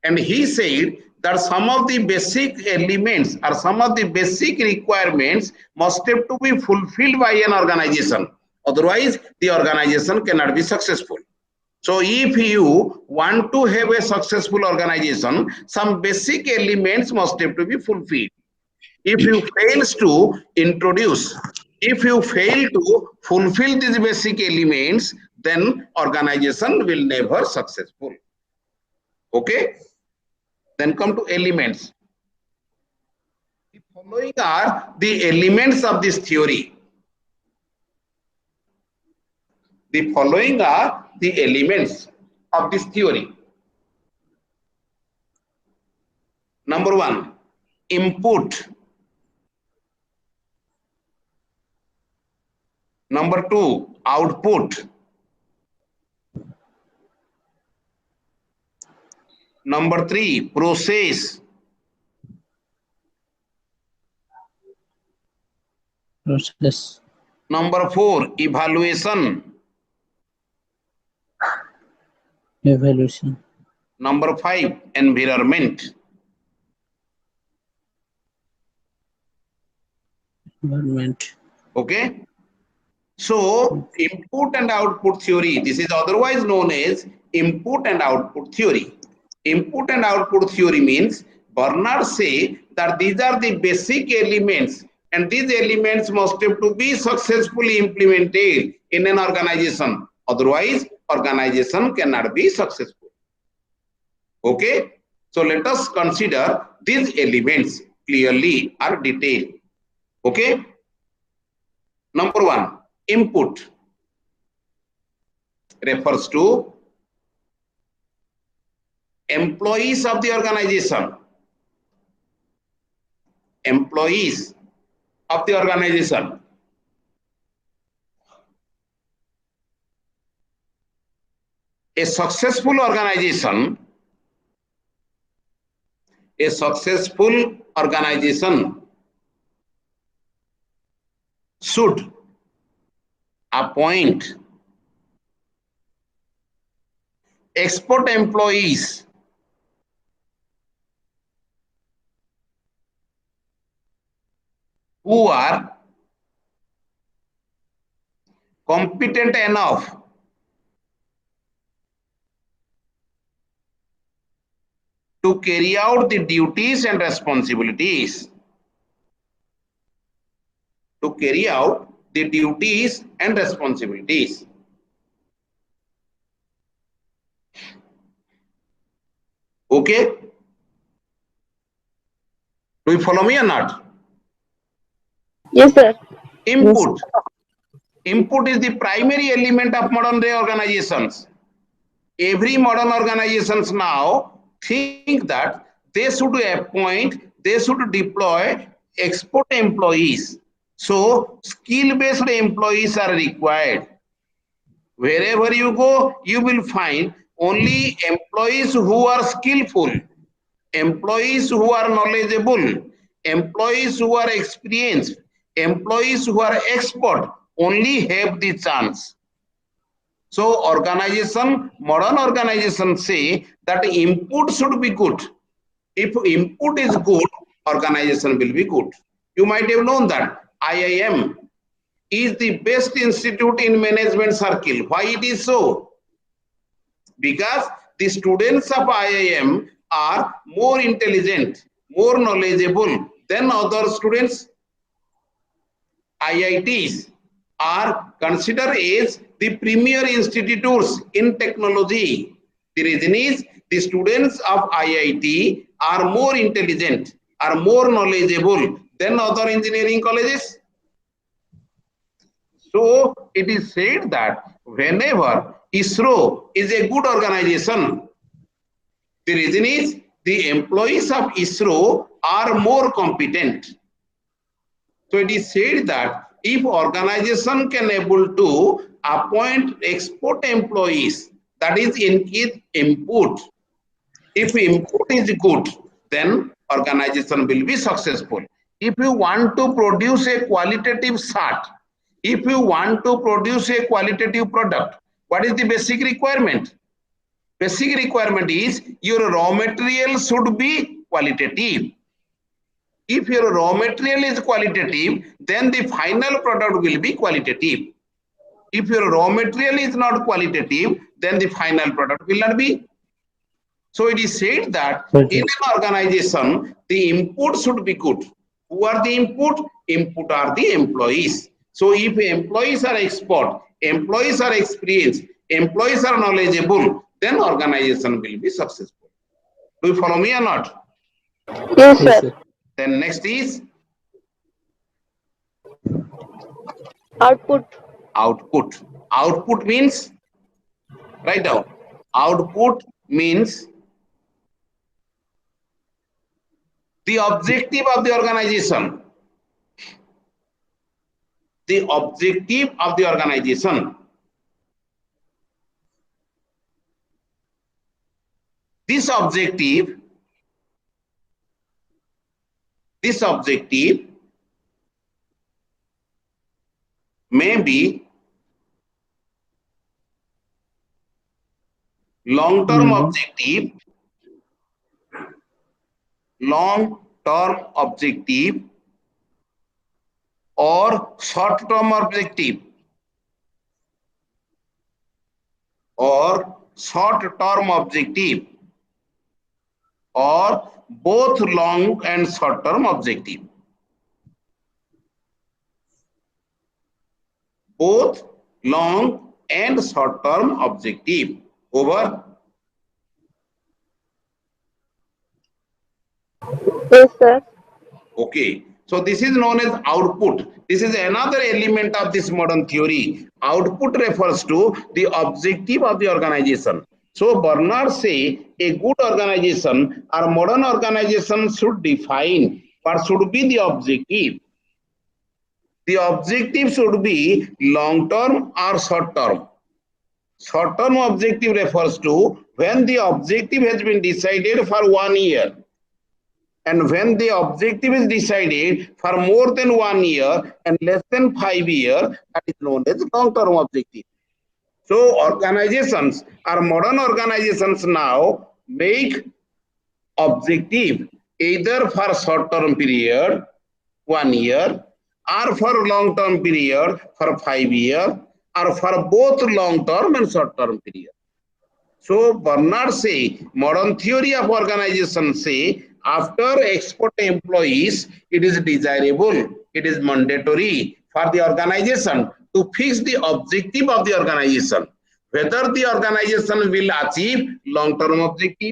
and he said that some of the basic elements or some of the basic requirements must have to be fulfilled by an organization, otherwise the organization cannot be successful. So if you want to have a successful organization, some basic elements must have to be fulfilled. If you fail to fulfill these basic elements, then organization will never successful. Okay, then come to elements. The following are the elements of this theory. The following are the elements of this theory. Number 1, input. Number 2, output. Number 3, process. Number 4, evaluation. Number 5, environment. Okay. So input and output theory, this is otherwise known as input and output theory. Input and output theory means Bernard say that these are the basic elements, and these elements must have to be successfully implemented in an organization, otherwise organization cannot be successful. Okay, so let us consider these elements clearly or detailed. Okay, number 1, input refers to employees of the organization. Employees of the organization. A successful organization should appoint expert employees who are competent enough to carry out the duties and responsibilities. Okay, do you follow me or not?
Yes, sir.
Input. Input is the primary element of modern day organizations. Every modern organizations now think that they should deploy expert employees. So skill-based employees are required. Wherever you go, you will find only employees who are skillful, employees who are knowledgeable, employees who are experienced, employees who are expert only have the chance. So modern organizations say that input should be good. If input is good, organization will be good. You might have known that IIM is the best institute in management circle. Why it is so? Because the students of IIM are more intelligent, more knowledgeable than other students. IITs are considered as the premier institutes in technology. The reason is the students of IIT are more intelligent, are more knowledgeable than other engineering colleges. So it is said that whenever ISRO is a good organization, the reason is the employees of ISRO are more competent. So it is said that if organization can able to appoint expert employees, that is in input. If input is good, then organization will be successful. If you want to produce a qualitative shirt, if you want to produce a qualitative product, what is the basic requirement? Basic requirement is your raw material should be qualitative. If your raw material is qualitative, then the final product will be qualitative. If your raw material is not qualitative, then the final product will not be. So it is said that in an organization, the input should be good. Who are the input? Input are the employees. So if employees are expert, employees are experienced, employees are knowledgeable, then organization will be successful. Do you follow me or not?
Yes, sir.
Then next is
Output.
output. Output means, write down. Output means the objective of the organization. The objective of the organization. This objective may be long-term objective, or short-term objective, or both long and short-term objective. Both long and short-term objective. Over.
Yes, sir.
Okay. So this is known as output. This is another element of this modern theory. Output refers to the objective of the organization. So Bernard say a good organization or modern organization should define what should be the objective. The objective should be long-term or short-term. Short-term objective refers to when the objective has been decided for 1 year. And when the objective is decided for more than 1 year and less than 5 years, that is known as long-term objective. So organizations or modern organizations now make objective either for short-term period, 1 year, or for long-term period for 5 years, or for both long-term and short-term period. So Bernard say, modern theory of organization say, after expert employees, it is desirable, it is mandatory for the organization to fix the objective of the organization, whether the organization will achieve long-term objective,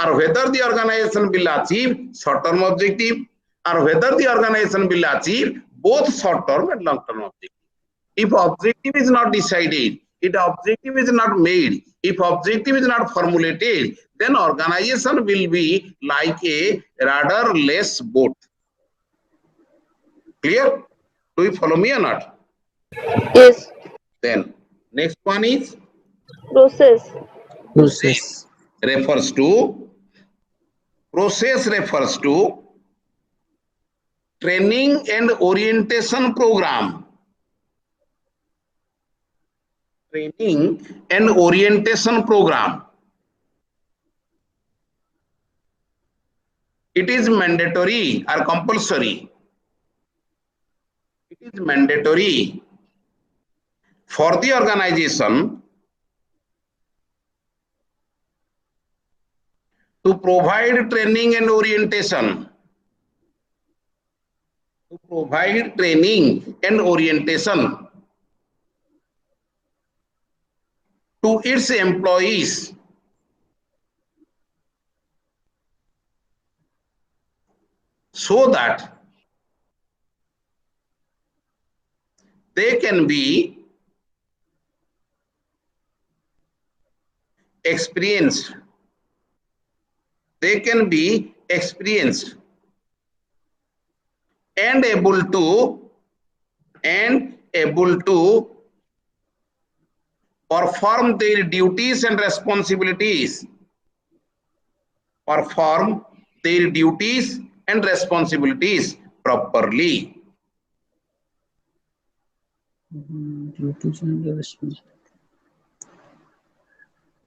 or whether the organization will achieve short-term objective, or whether the organization will achieve both short-term and long-term objective. If objective is not decided, if objective is not made, if objective is not formulated, then organization will be like a rudderless boat. Clear? Do you follow me or not?
Yes.
Then next one is
Process.
process refers to training and orientation program. Training and orientation program. It is mandatory or compulsory. It is mandatory for the organization to provide training and orientation. To provide training and orientation to its employees so that they can be experienced. They can be experienced and able to perform their duties and responsibilities. Perform their duties and responsibilities properly.
Duties and responsibilities.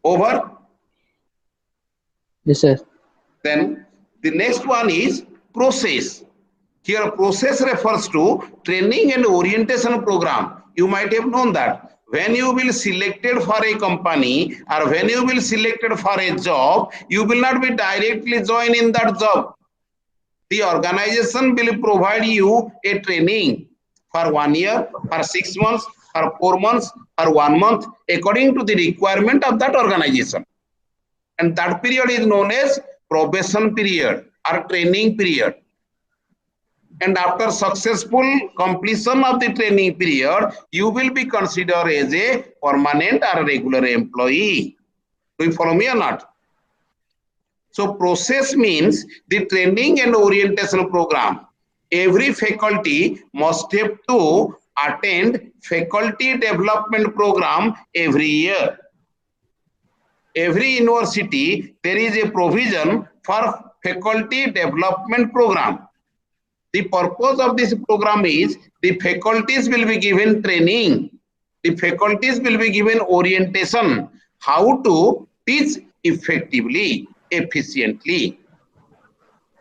Over.
Yes, sir.
Then the next one is process. Here process refers to training and orientation program. You might have known that when you will selected for a company or when you will selected for a job, you will not be directly join in that job. The organization will provide you a training for 1 year, for 6 months, or 4 months, or 1 month, according to the requirement of that organization. And that period is known as probation period or training period. And after successful completion of the training period, you will be considered as a permanent or regular employee. Do you follow me or not? So process means the training and orientation program. Every faculty must have to attend faculty development program every year. Every university, there is a provision for faculty development program. The purpose of this program is the faculties will be given training. The faculties will be given orientation, how to teach effectively, efficiently.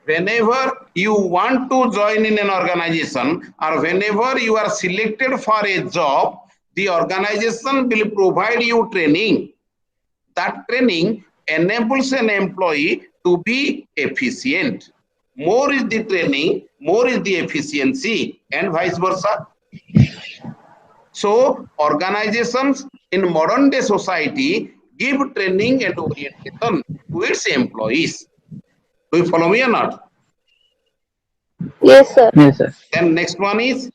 Whenever you want to join in an organization or whenever you are selected for a job, the organization will provide you training. That training enables an employee to be efficient. More is the training, more is the efficiency, and vice versa. So organizations in modern day society give training and orientation to its employees. Do you follow me or not?
Yes, sir.
Yes, sir.
Then next one is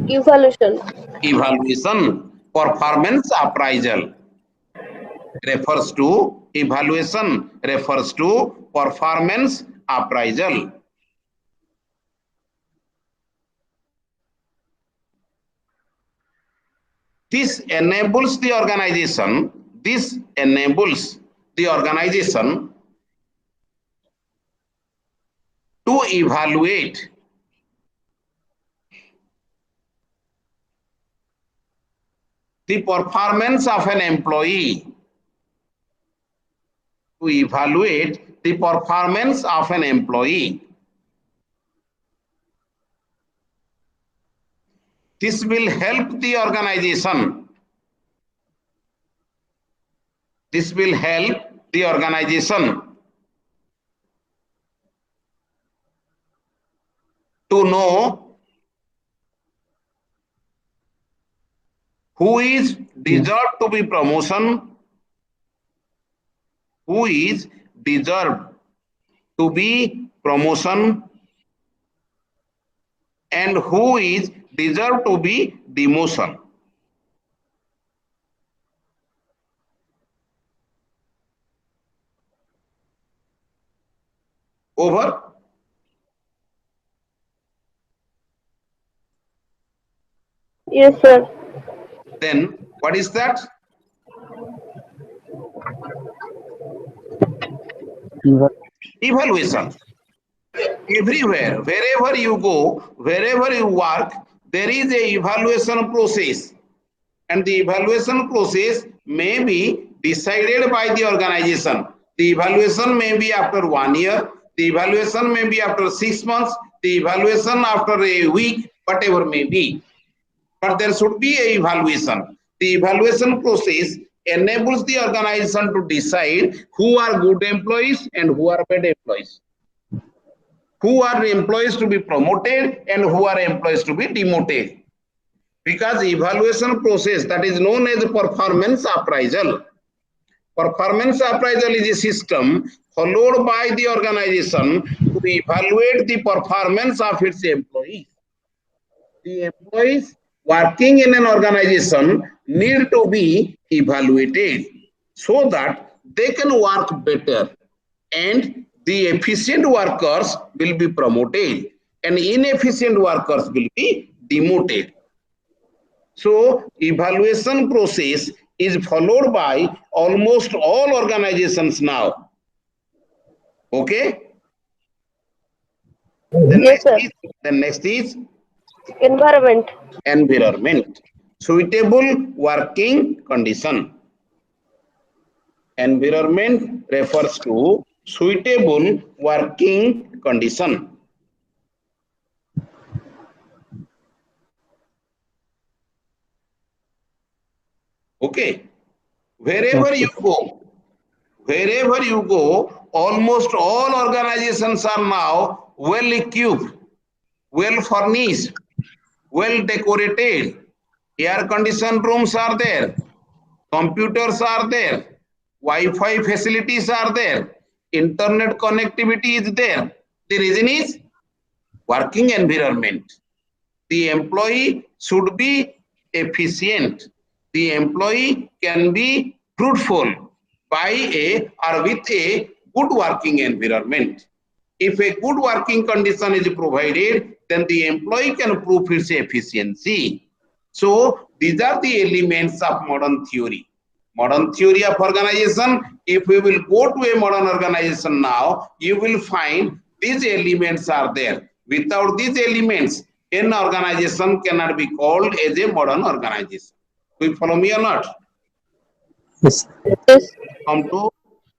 Evaluation.
evaluation. Performance appraisal refers to evaluation, refers to performance appraisal. This enables the organization to evaluate the performance of an employee. To evaluate the performance of an employee. This will help the organization. This will help the organization to know who is deserved to be promotion, who is deserved to be promotion, and who is deserved to be demotion. Over.
Yes, sir.
Then what is that? Evaluation. Everywhere, wherever you go, wherever you work, there is a evaluation process. And the evaluation process may be decided by the organization. The evaluation may be after 1 year, the evaluation may be after 6 months, the evaluation after a week, whatever may be. But there should be a evaluation. The evaluation process enables the organization to decide who are good employees and who are bad employees. Who are employees to be promoted and who are employees to be demoted. Because evaluation process that is known as performance appraisal. Performance appraisal is a system followed by the organization to evaluate the performance of its employees. The employees working in an organization need to be evaluated so that they can work better, and the efficient workers will be promoted and inefficient workers will be demoted. So evaluation process is followed by almost all organizations now. Okay.
Yes, sir.
The next is
Environment.
environment. Suitable working condition. Environment refers to suitable working condition. Okay. Wherever you go, almost all organizations are now well equipped, well furnished, well decorated. Air conditioned rooms are there, computers are there, Wi-Fi facilities are there, internet connectivity is there. The reason is working environment. The employee should be efficient. The employee can be fruitful by a or with a good working environment. If a good working condition is provided, then the employee can prove its efficiency. So these are the elements of modern theory. Modern theory of organization, if we will go to a modern organization now, you will find these elements are there. Without these elements, an organization cannot be called as a modern organization. Do you follow me or not?
Yes.
Yes.
Come to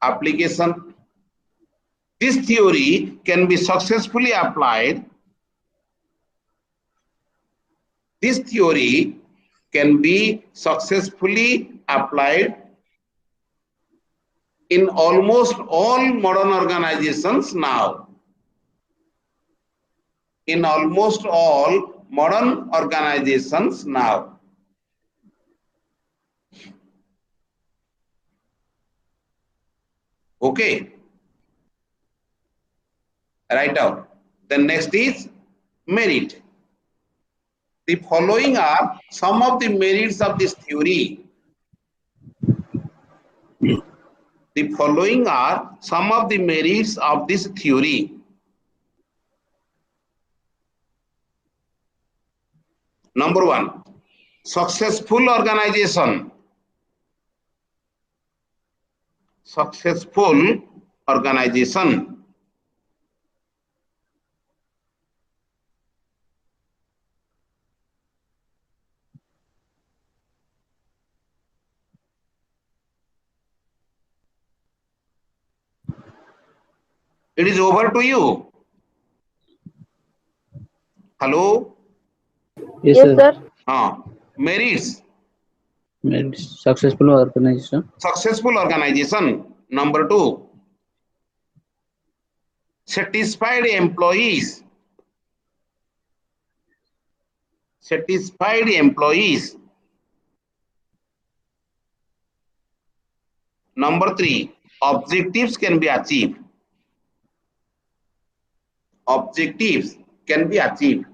application. This theory can be successfully applied. This theory can be successfully applied in almost all modern organizations now. In almost all modern organizations now. Okay. Write out. The next is merit. The following are some of the merits of this theory. The following are some of the merits of this theory. Number one, successful organization. Successful organization. It is over to you. Hello?
Yes,
Yes,
sir.
sir.
Merits.
Made successful organization.
Successful organization. Number two, satisfied employees. Satisfied employees. Number three, objectives can be achieved. Objectives can be achieved.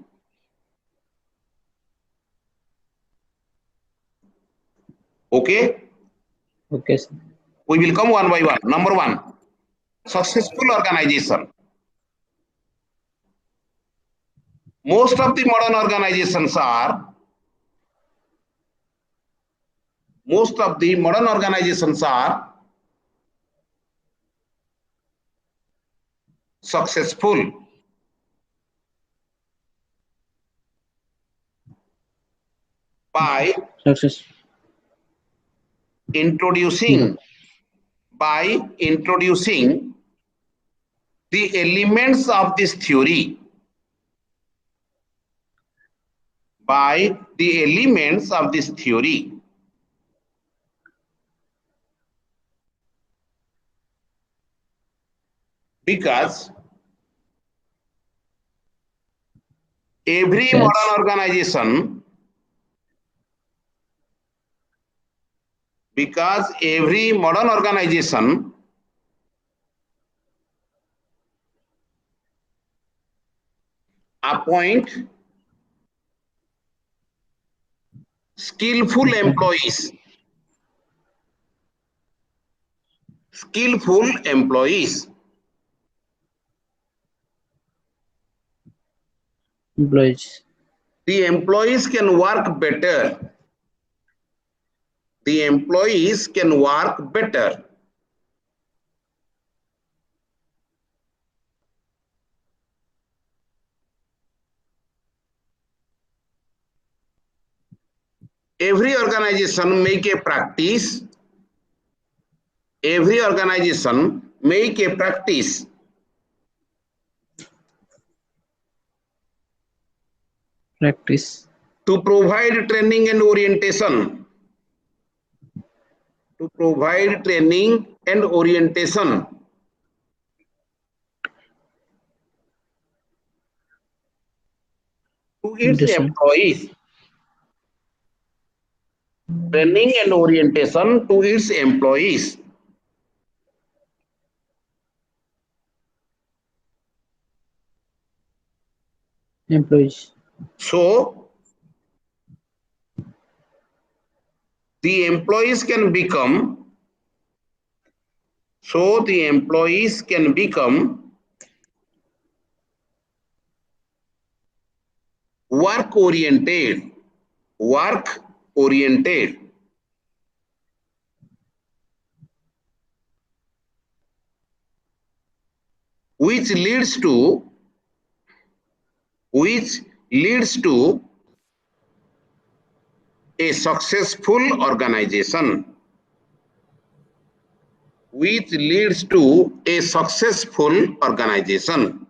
Okay?
Okay, sir.
We will come one by one. Number one, successful organization. Most of the modern organizations are successful by
Success.
introducing the elements of this theory. By the elements of this theory. Because every
Yes.
modern organization Because every modern organization appoint skillful employees. Skillful employees.
Employees.
The employees can work better. The employees can work better. Every organization make a practice. Every organization make a practice to provide training and orientation. To provide training and orientation to its employees. Training and orientation to its employees. So the employees can become work oriented, which leads to a successful organization. Which leads to a successful organization.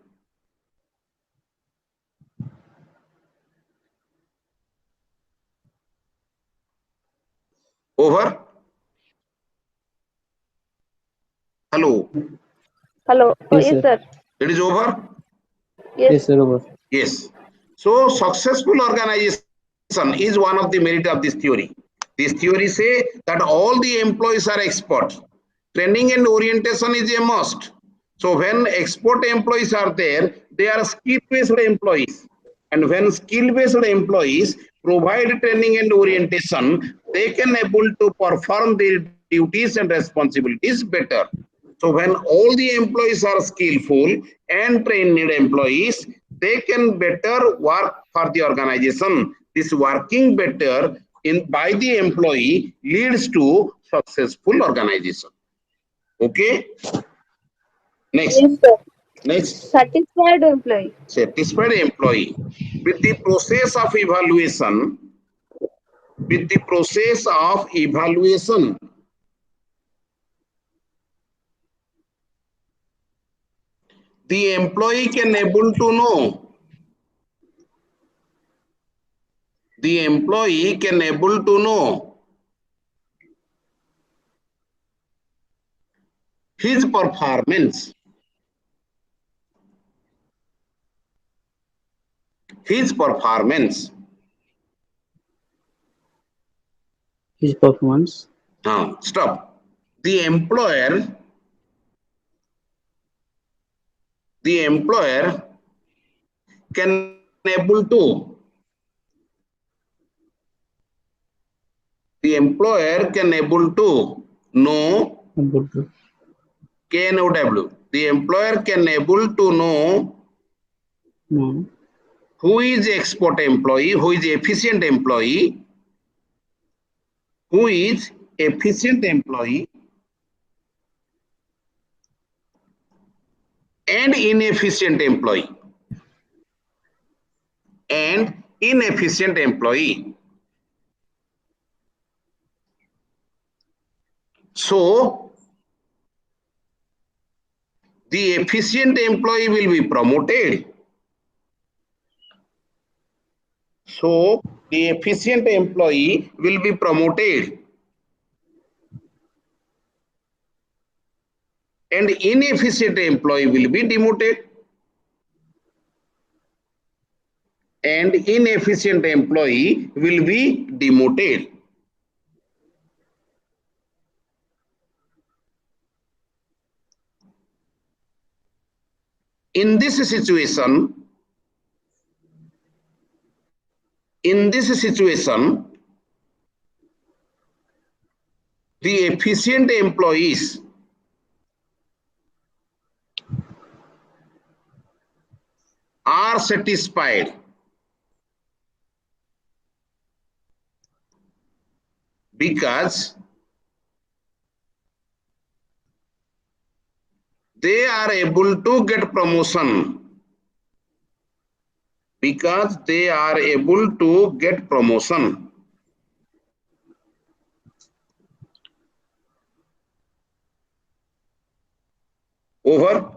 Over. Hello.
Hello.
Yes,
Yes,
sir.
sir.
It is over.
Yes.
Sir. Over.
Yes. So successful organization is one of the merit of this theory. This theory say that all the employees are expert. Training and orientation is a must. So when expert employees are there, they are skill-based employees. And when skill-based employees provide training and orientation, they can able to perform their duties and responsibilities better. So when all the employees are skillful and trained employees, they can better work for the organization. This working better by the employee leads to successful organization. Okay. Next.
Yes, sir.
Next.
Satisfied employee.
Satisfied employee. With the process of evaluation, the employee can able to know. The employee can able to know his performance. His performance. Now, stop. The employer can able to know KNOW. The employer can able to know who is expert employee, who is efficient employee, and inefficient employee. So the efficient employee will be promoted. And inefficient employee will be demoted. In this situation, the efficient employees are satisfied because they are able to get promotion. Because they are able to get promotion. Over.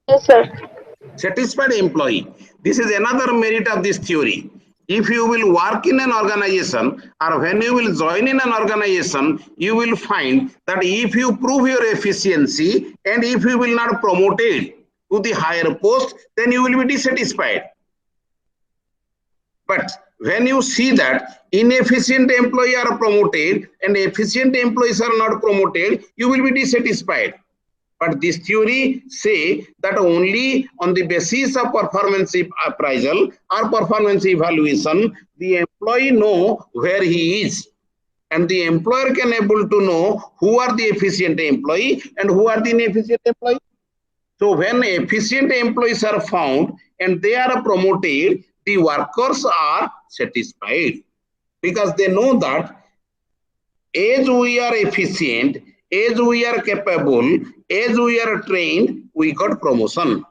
Yes, sir.
Satisfied employee. This is another merit of this theory. If you will work in an organization or when you will join in an organization, you will find that if you prove your efficiency and if you will not promoted to the higher post, then you will be dissatisfied. But when you see that inefficient employees are promoted and efficient employees are not promoted, you will be dissatisfied. But this theory say that only on the basis of performance appraisal or performance evaluation, the employee know where he is. And the employer can able to know who are the efficient employee and who are the inefficient employee. So when efficient employees are found and they are promoted, the workers are satisfied because they know that as we are efficient, as we are capable, as we are trained, we got promotion.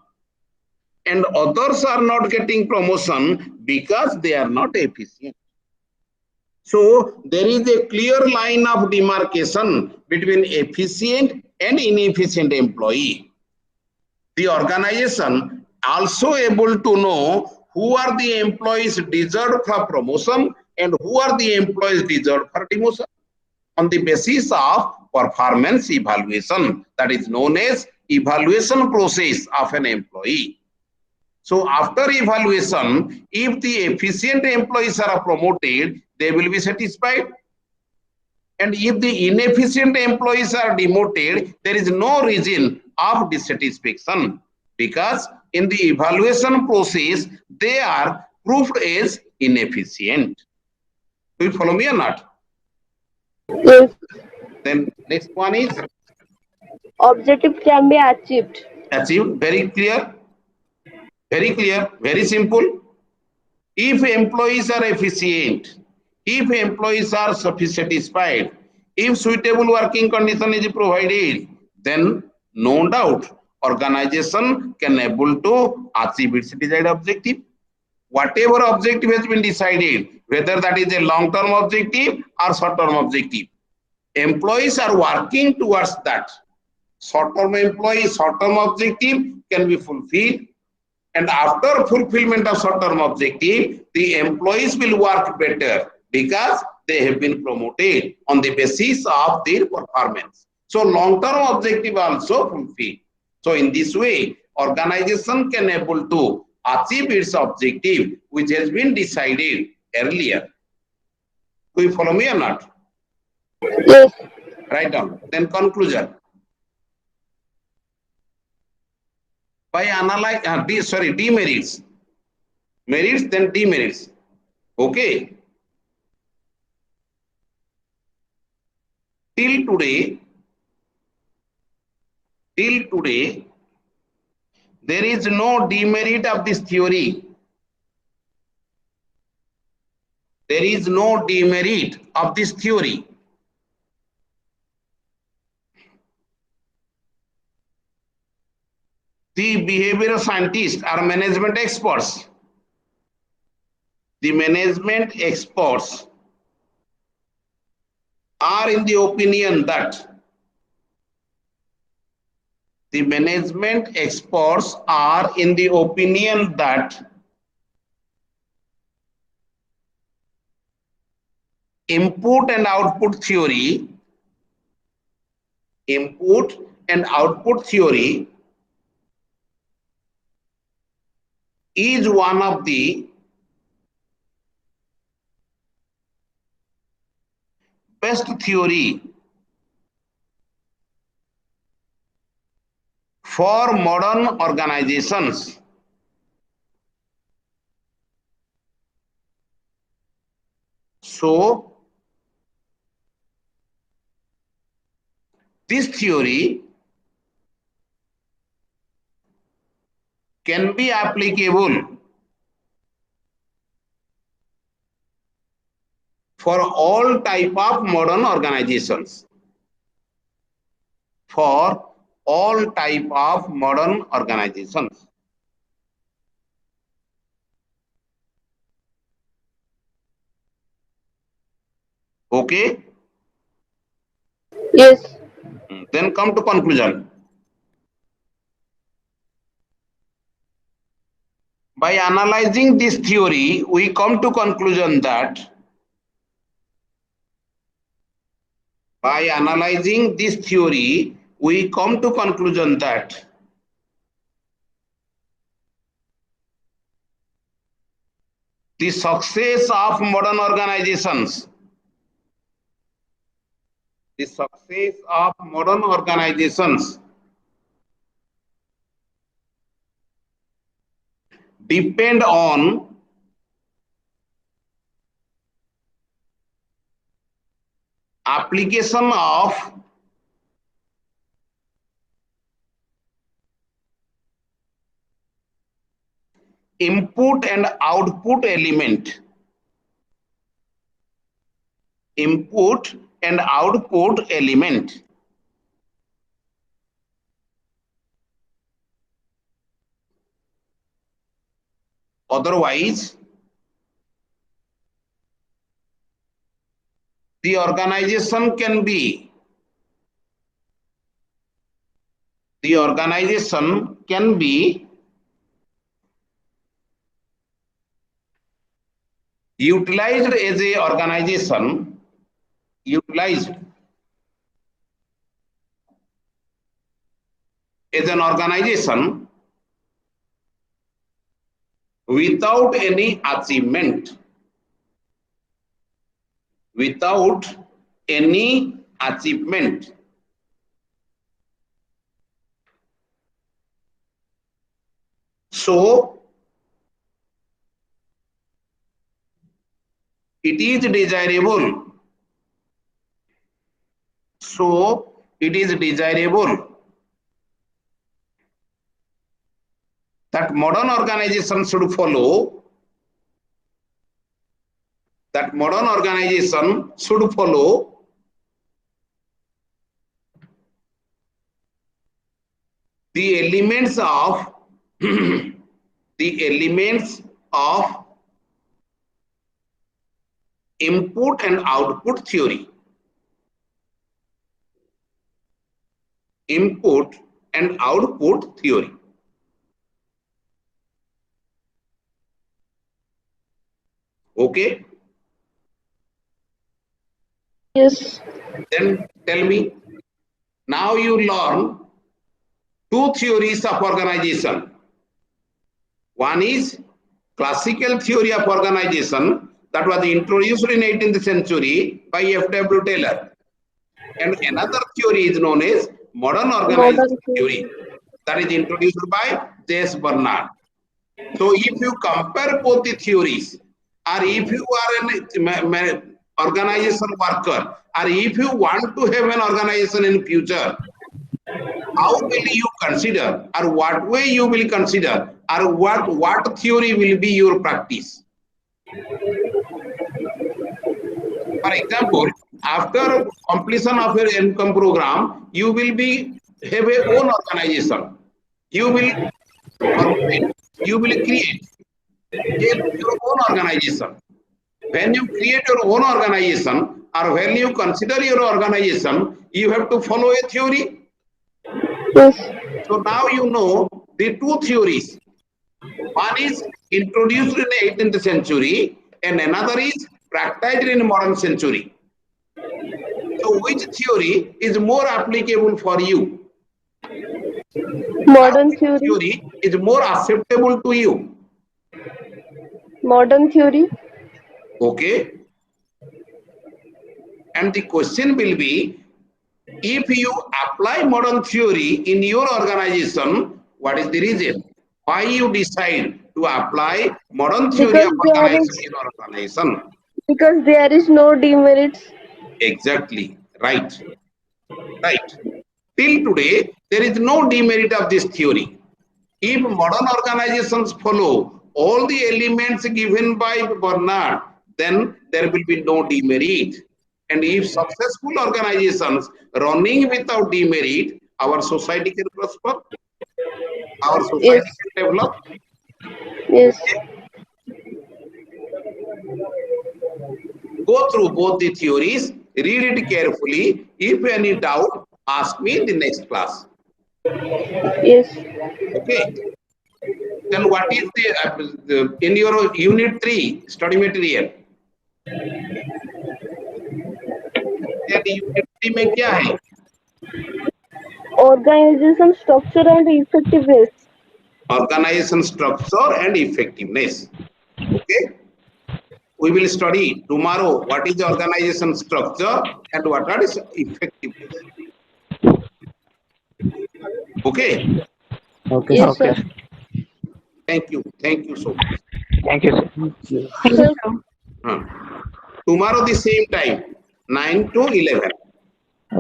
And others are not getting promotion because they are not efficient. So there is a clear line of demarcation between efficient and inefficient employee. The organization also able to know who are the employees deserved for promotion and who are the employees deserved for demotion on the basis of performance evaluation, that is known as evaluation process of an employee. So after evaluation, if the efficient employees are promoted, they will be satisfied. And if the inefficient employees are demoted, there is no reason of dissatisfaction because in the evaluation process, they are proved as inefficient. Do you follow me or not?
Yes.
Then next one is
Objective can be achieved.
achieved. Very clear, very simple. If employees are efficient, if employees are satisfied, if suitable working condition is provided, then no doubt organization can able to achieve its desired objective. Whatever objective has been decided, whether that is a long-term objective or short-term objective, employees are working towards that. Short-term objective can be fulfilled, and after fulfillment of short-term objective, the employees will work better because they have been promoted on the basis of their performance. So long-term objective also fulfilled. So in this way, organization can able to achieve its objective which has been decided earlier. Do you follow me or not?
Yes.
Write down. Then conclusion. By analyze, demerits. Merits, then demerits. Okay. Till today, there is no demerit of this theory. There is no demerit of this theory. The behavioral scientists are management experts. The management experts are in the opinion that input and output theory is one of the best theory for modern organizations. So, this theory can be applicable for all type of modern organizations. For all type of modern organizations. Okay?
Yes.
Then come to conclusion. By analyzing this theory, we come to conclusion that by analyzing this theory, we come to conclusion that the success of modern organizations, depend on application of input and output element. Input and output element. Otherwise, the organization can be utilized as a organization, without any achievement. So, it is desirable. That modern organization should follow. The elements of input and output theory. Okay?
Yes.
Then tell me, now you learn two theories of organization. One is classical theory of organization that was introduced in 18th century by F.W. Taylor. And another theory is known as modern organization theory that is introduced by J.S. Bernard. So if you compare both the theories, or if you are an organization worker, or if you want to have an organization in future, how will you consider, or what way you will consider, or what theory will be your practice? For example, after completion of your income program, you will have a own organization. You will create your own organization. When you create your own organization, or when you consider your organization, you have to follow a theory.
Yes.
So now you know the two theories. One is introduced in the 18th century and another is practiced in the modern century. So which theory is more applicable for you?
Modern theory.
Is more acceptable to you?
Modern theory.
Okay. And the question will be, if you apply modern theory in your organization, what is the reason? Why you decide to apply modern theory
Because
of
there
organization
is
in your organization?
no demerits.
Exactly, right, right. Till today, there is no demerit of this theory. If modern organizations follow all the elements given by Bernard, then there will be no demerit. And if successful organizations running without demerit, our society can prosper, our
Yes,
society can develop.
yes,
Go through both the theories, read it carefully. If any doubt, ask me in the next class.
yes.
Okay. Then what is the in your unit 3 study material? then unit 3 में क्या है?
Organization structure and effectiveness.
Organization structure and effectiveness. Okay. We will study tomorrow what is the organization structure and what is effectiveness. Okay.
Okay,
Yes,
sir.
sir.
Thank you. Thank you so much.
Thank you, sir.
Thank you.
Thank you, sir.
Tomorrow the same time 9 to 11.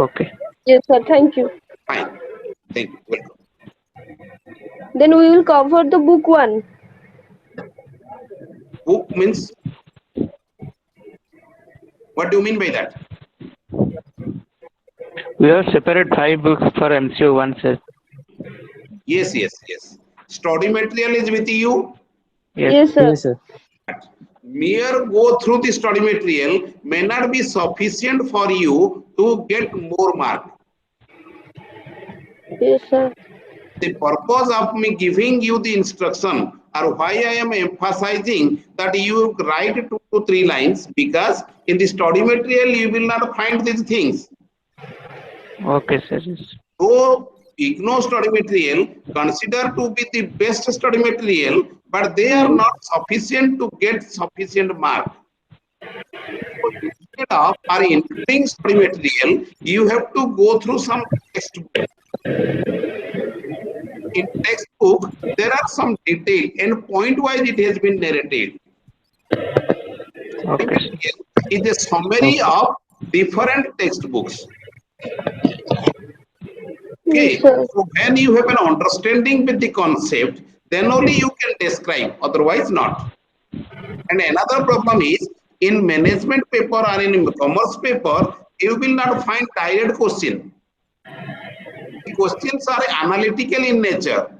Okay.
Yes, sir. Thank you.
Fine. Thank you. Welcome.
Then we will cover the book 1.
Book means, what do you mean by that?
We have separate 5 books for MCO 1, sir.
Yes, yes, yes. Study material is with you.
Yes.
Yes, sir.
Yes, sir.
Mere go through the study material may not be sufficient for you to get more mark.
Yes, sir.
The purpose of me giving you the instruction or why I am emphasizing that you write 2 to 3 lines, because in the study material you will not find these things.
Okay, sir. Yes.
So IGNOU study material consider to be the best study material, but they are not sufficient to get sufficient mark. So instead of or including study material, you have to go through some textbook. In textbook, there are some detail and point wise it has been narrated.
Okay, sir.
It is a summary of different textbooks. Okay,
Yes, sir.
so when you have an understanding with the concept, then only you can describe, otherwise not. And another problem is in management paper or in commerce paper, you will not find direct question. The questions are analytical in nature,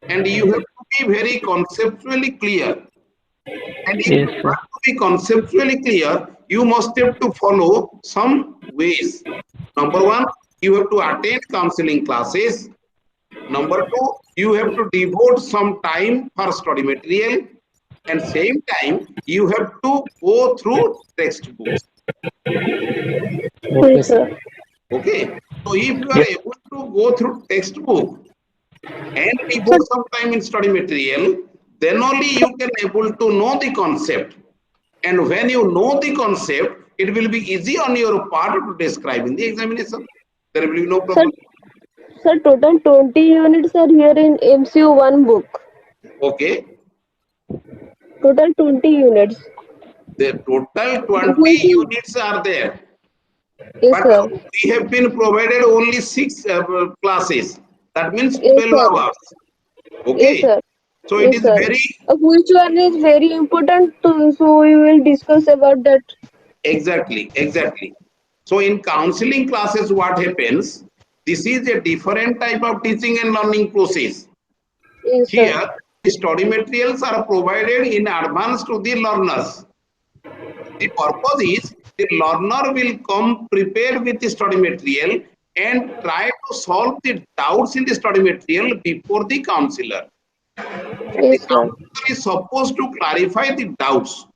and you have to be very conceptually clear. And if
Yes,
you
sir.
want to be conceptually clear, you must have to follow some ways. Number 1, you have to attend counseling classes. Number 2, you have to devote some time for study material. And same time, you have to go through textbooks.
Okay,
Yes,
sir.
sir.
Okay. So if you are
Yes.
able to go through textbook and
Sir,
devote some time in study material, then only you can able to know the concept. And when you know the concept, it will be easy on your part to describe in the examination. There will be no
sir,
problem.
sir, total 20 units are here in MCU 1 book.
Okay.
Total 20 units.
The total 20
Which is,
units are there.
yes,
But
sir.
we have been provided only 6 classes. That means
Yes,
12
sir.
hours.
Yes,
Okay.
sir.
So it
Yes,
is
sir.
very
Which one is very important? So we will discuss about that.
exactly. So in counseling classes, what happens? This is a different type of teaching and learning process.
Yes, sir.
Here, the study materials are provided in advance to the learners. The purpose is the learner will come prepared with the study material and try to solve the doubts in the study material before the counselor. And the
Yes, sir.
counselor is supposed to clarify the doubts.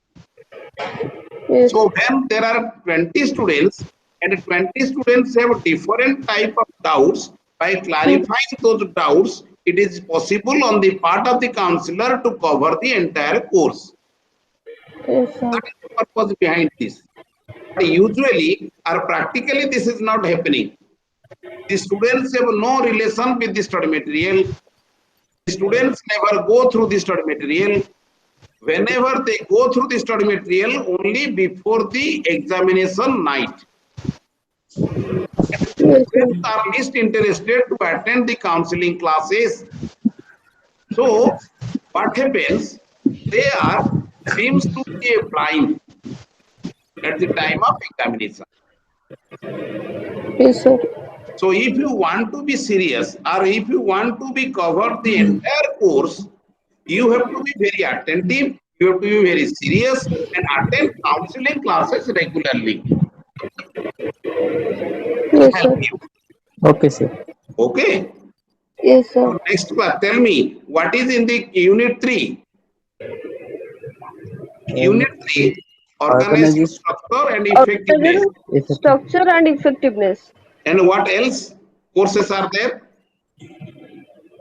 Yes.
So when there are 20 students and 20 students have different type of doubts, by clarifying those doubts, it is possible on the part of the counselor to cover the entire course.
Yes, sir.
That is the purpose behind this. But usually or practically this is not happening. The students have no relation with the study material. The students never go through the study material. Whenever they go through the study material, only before the examination night.
Yes, sir.
Students are least interested to attend the counseling classes. So what happens? They are seems to be blind at the time of examination.
Yes, sir.
So if you want to be serious or if you want to be covered the entire course, you have to be very attentive, you have to be very serious and attend counseling classes regularly.
Yes,
Help
sir.
you.
Okay, sir.
Okay.
Yes, sir.
Next class, tell me what is in the unit 3? Unit 3, organizing
Organization
structure and effectiveness.
effective.
Structure and effectiveness.
And what else courses are there?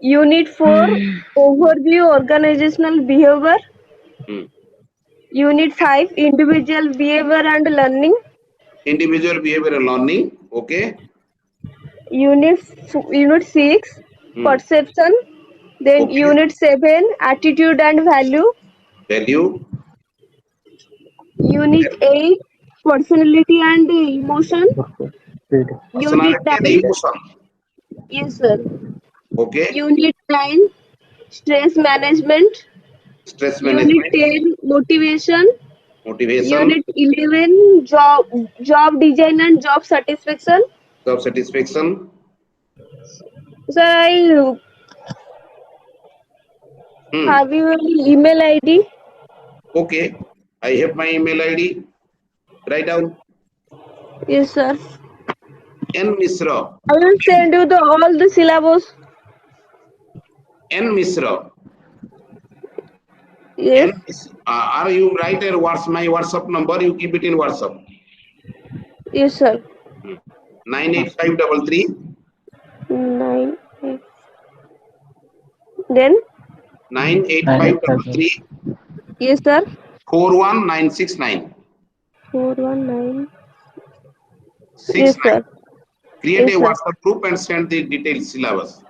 Unit 4, overview organizational behavior.
Hmm.
Unit 5, individual behavior and learning.
Individual behavioral learning. Okay.
Unit 6,
Hmm.
perception. Then
Okay.
Unit 7, attitude and value.
Value.
Unit 8, personality and emotion.
Okay. Read.
Unit
Personality and
9,
emotion.
yes, sir.
Okay.
Unit 9, stress management.
Stress
Unit
management.
10, motivation.
Motivation.
Unit 11, job design and job satisfaction.
Job satisfaction.
Sir, I
Hmm.
have your email ID.
Okay. I have my email ID. Write down.
Yes, sir.
N Misra.
I will send you all the syllabus.
N Misra.
Yes.
N. Are you write a my WhatsApp number? You keep it in WhatsApp.
Yes, sir.
98533
9. Then?
98533
Yes, sir.
41969.
419.
69.
Yes, sir.
Create
Yes,
a
sir.
WhatsApp group and send the detailed syllabus.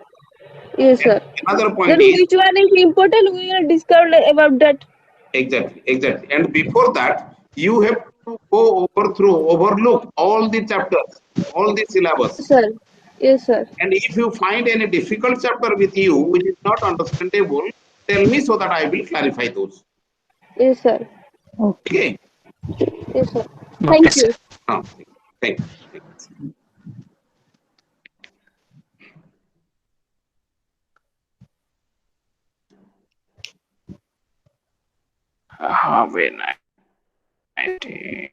Yes,
And
sir.
another
Then
point is
which one is important? We will discuss about that.
exactly. And before that, you have to go overlook all the chapters, all the syllabus.
Sir. Yes, sir.
And if you find any difficult chapter with you which is not understandable, tell me so that I will clarify those.
Yes, sir.
Okay.
Yes, sir.
Okay,
Thank
sir.
you.
Thank you. Have a nice day.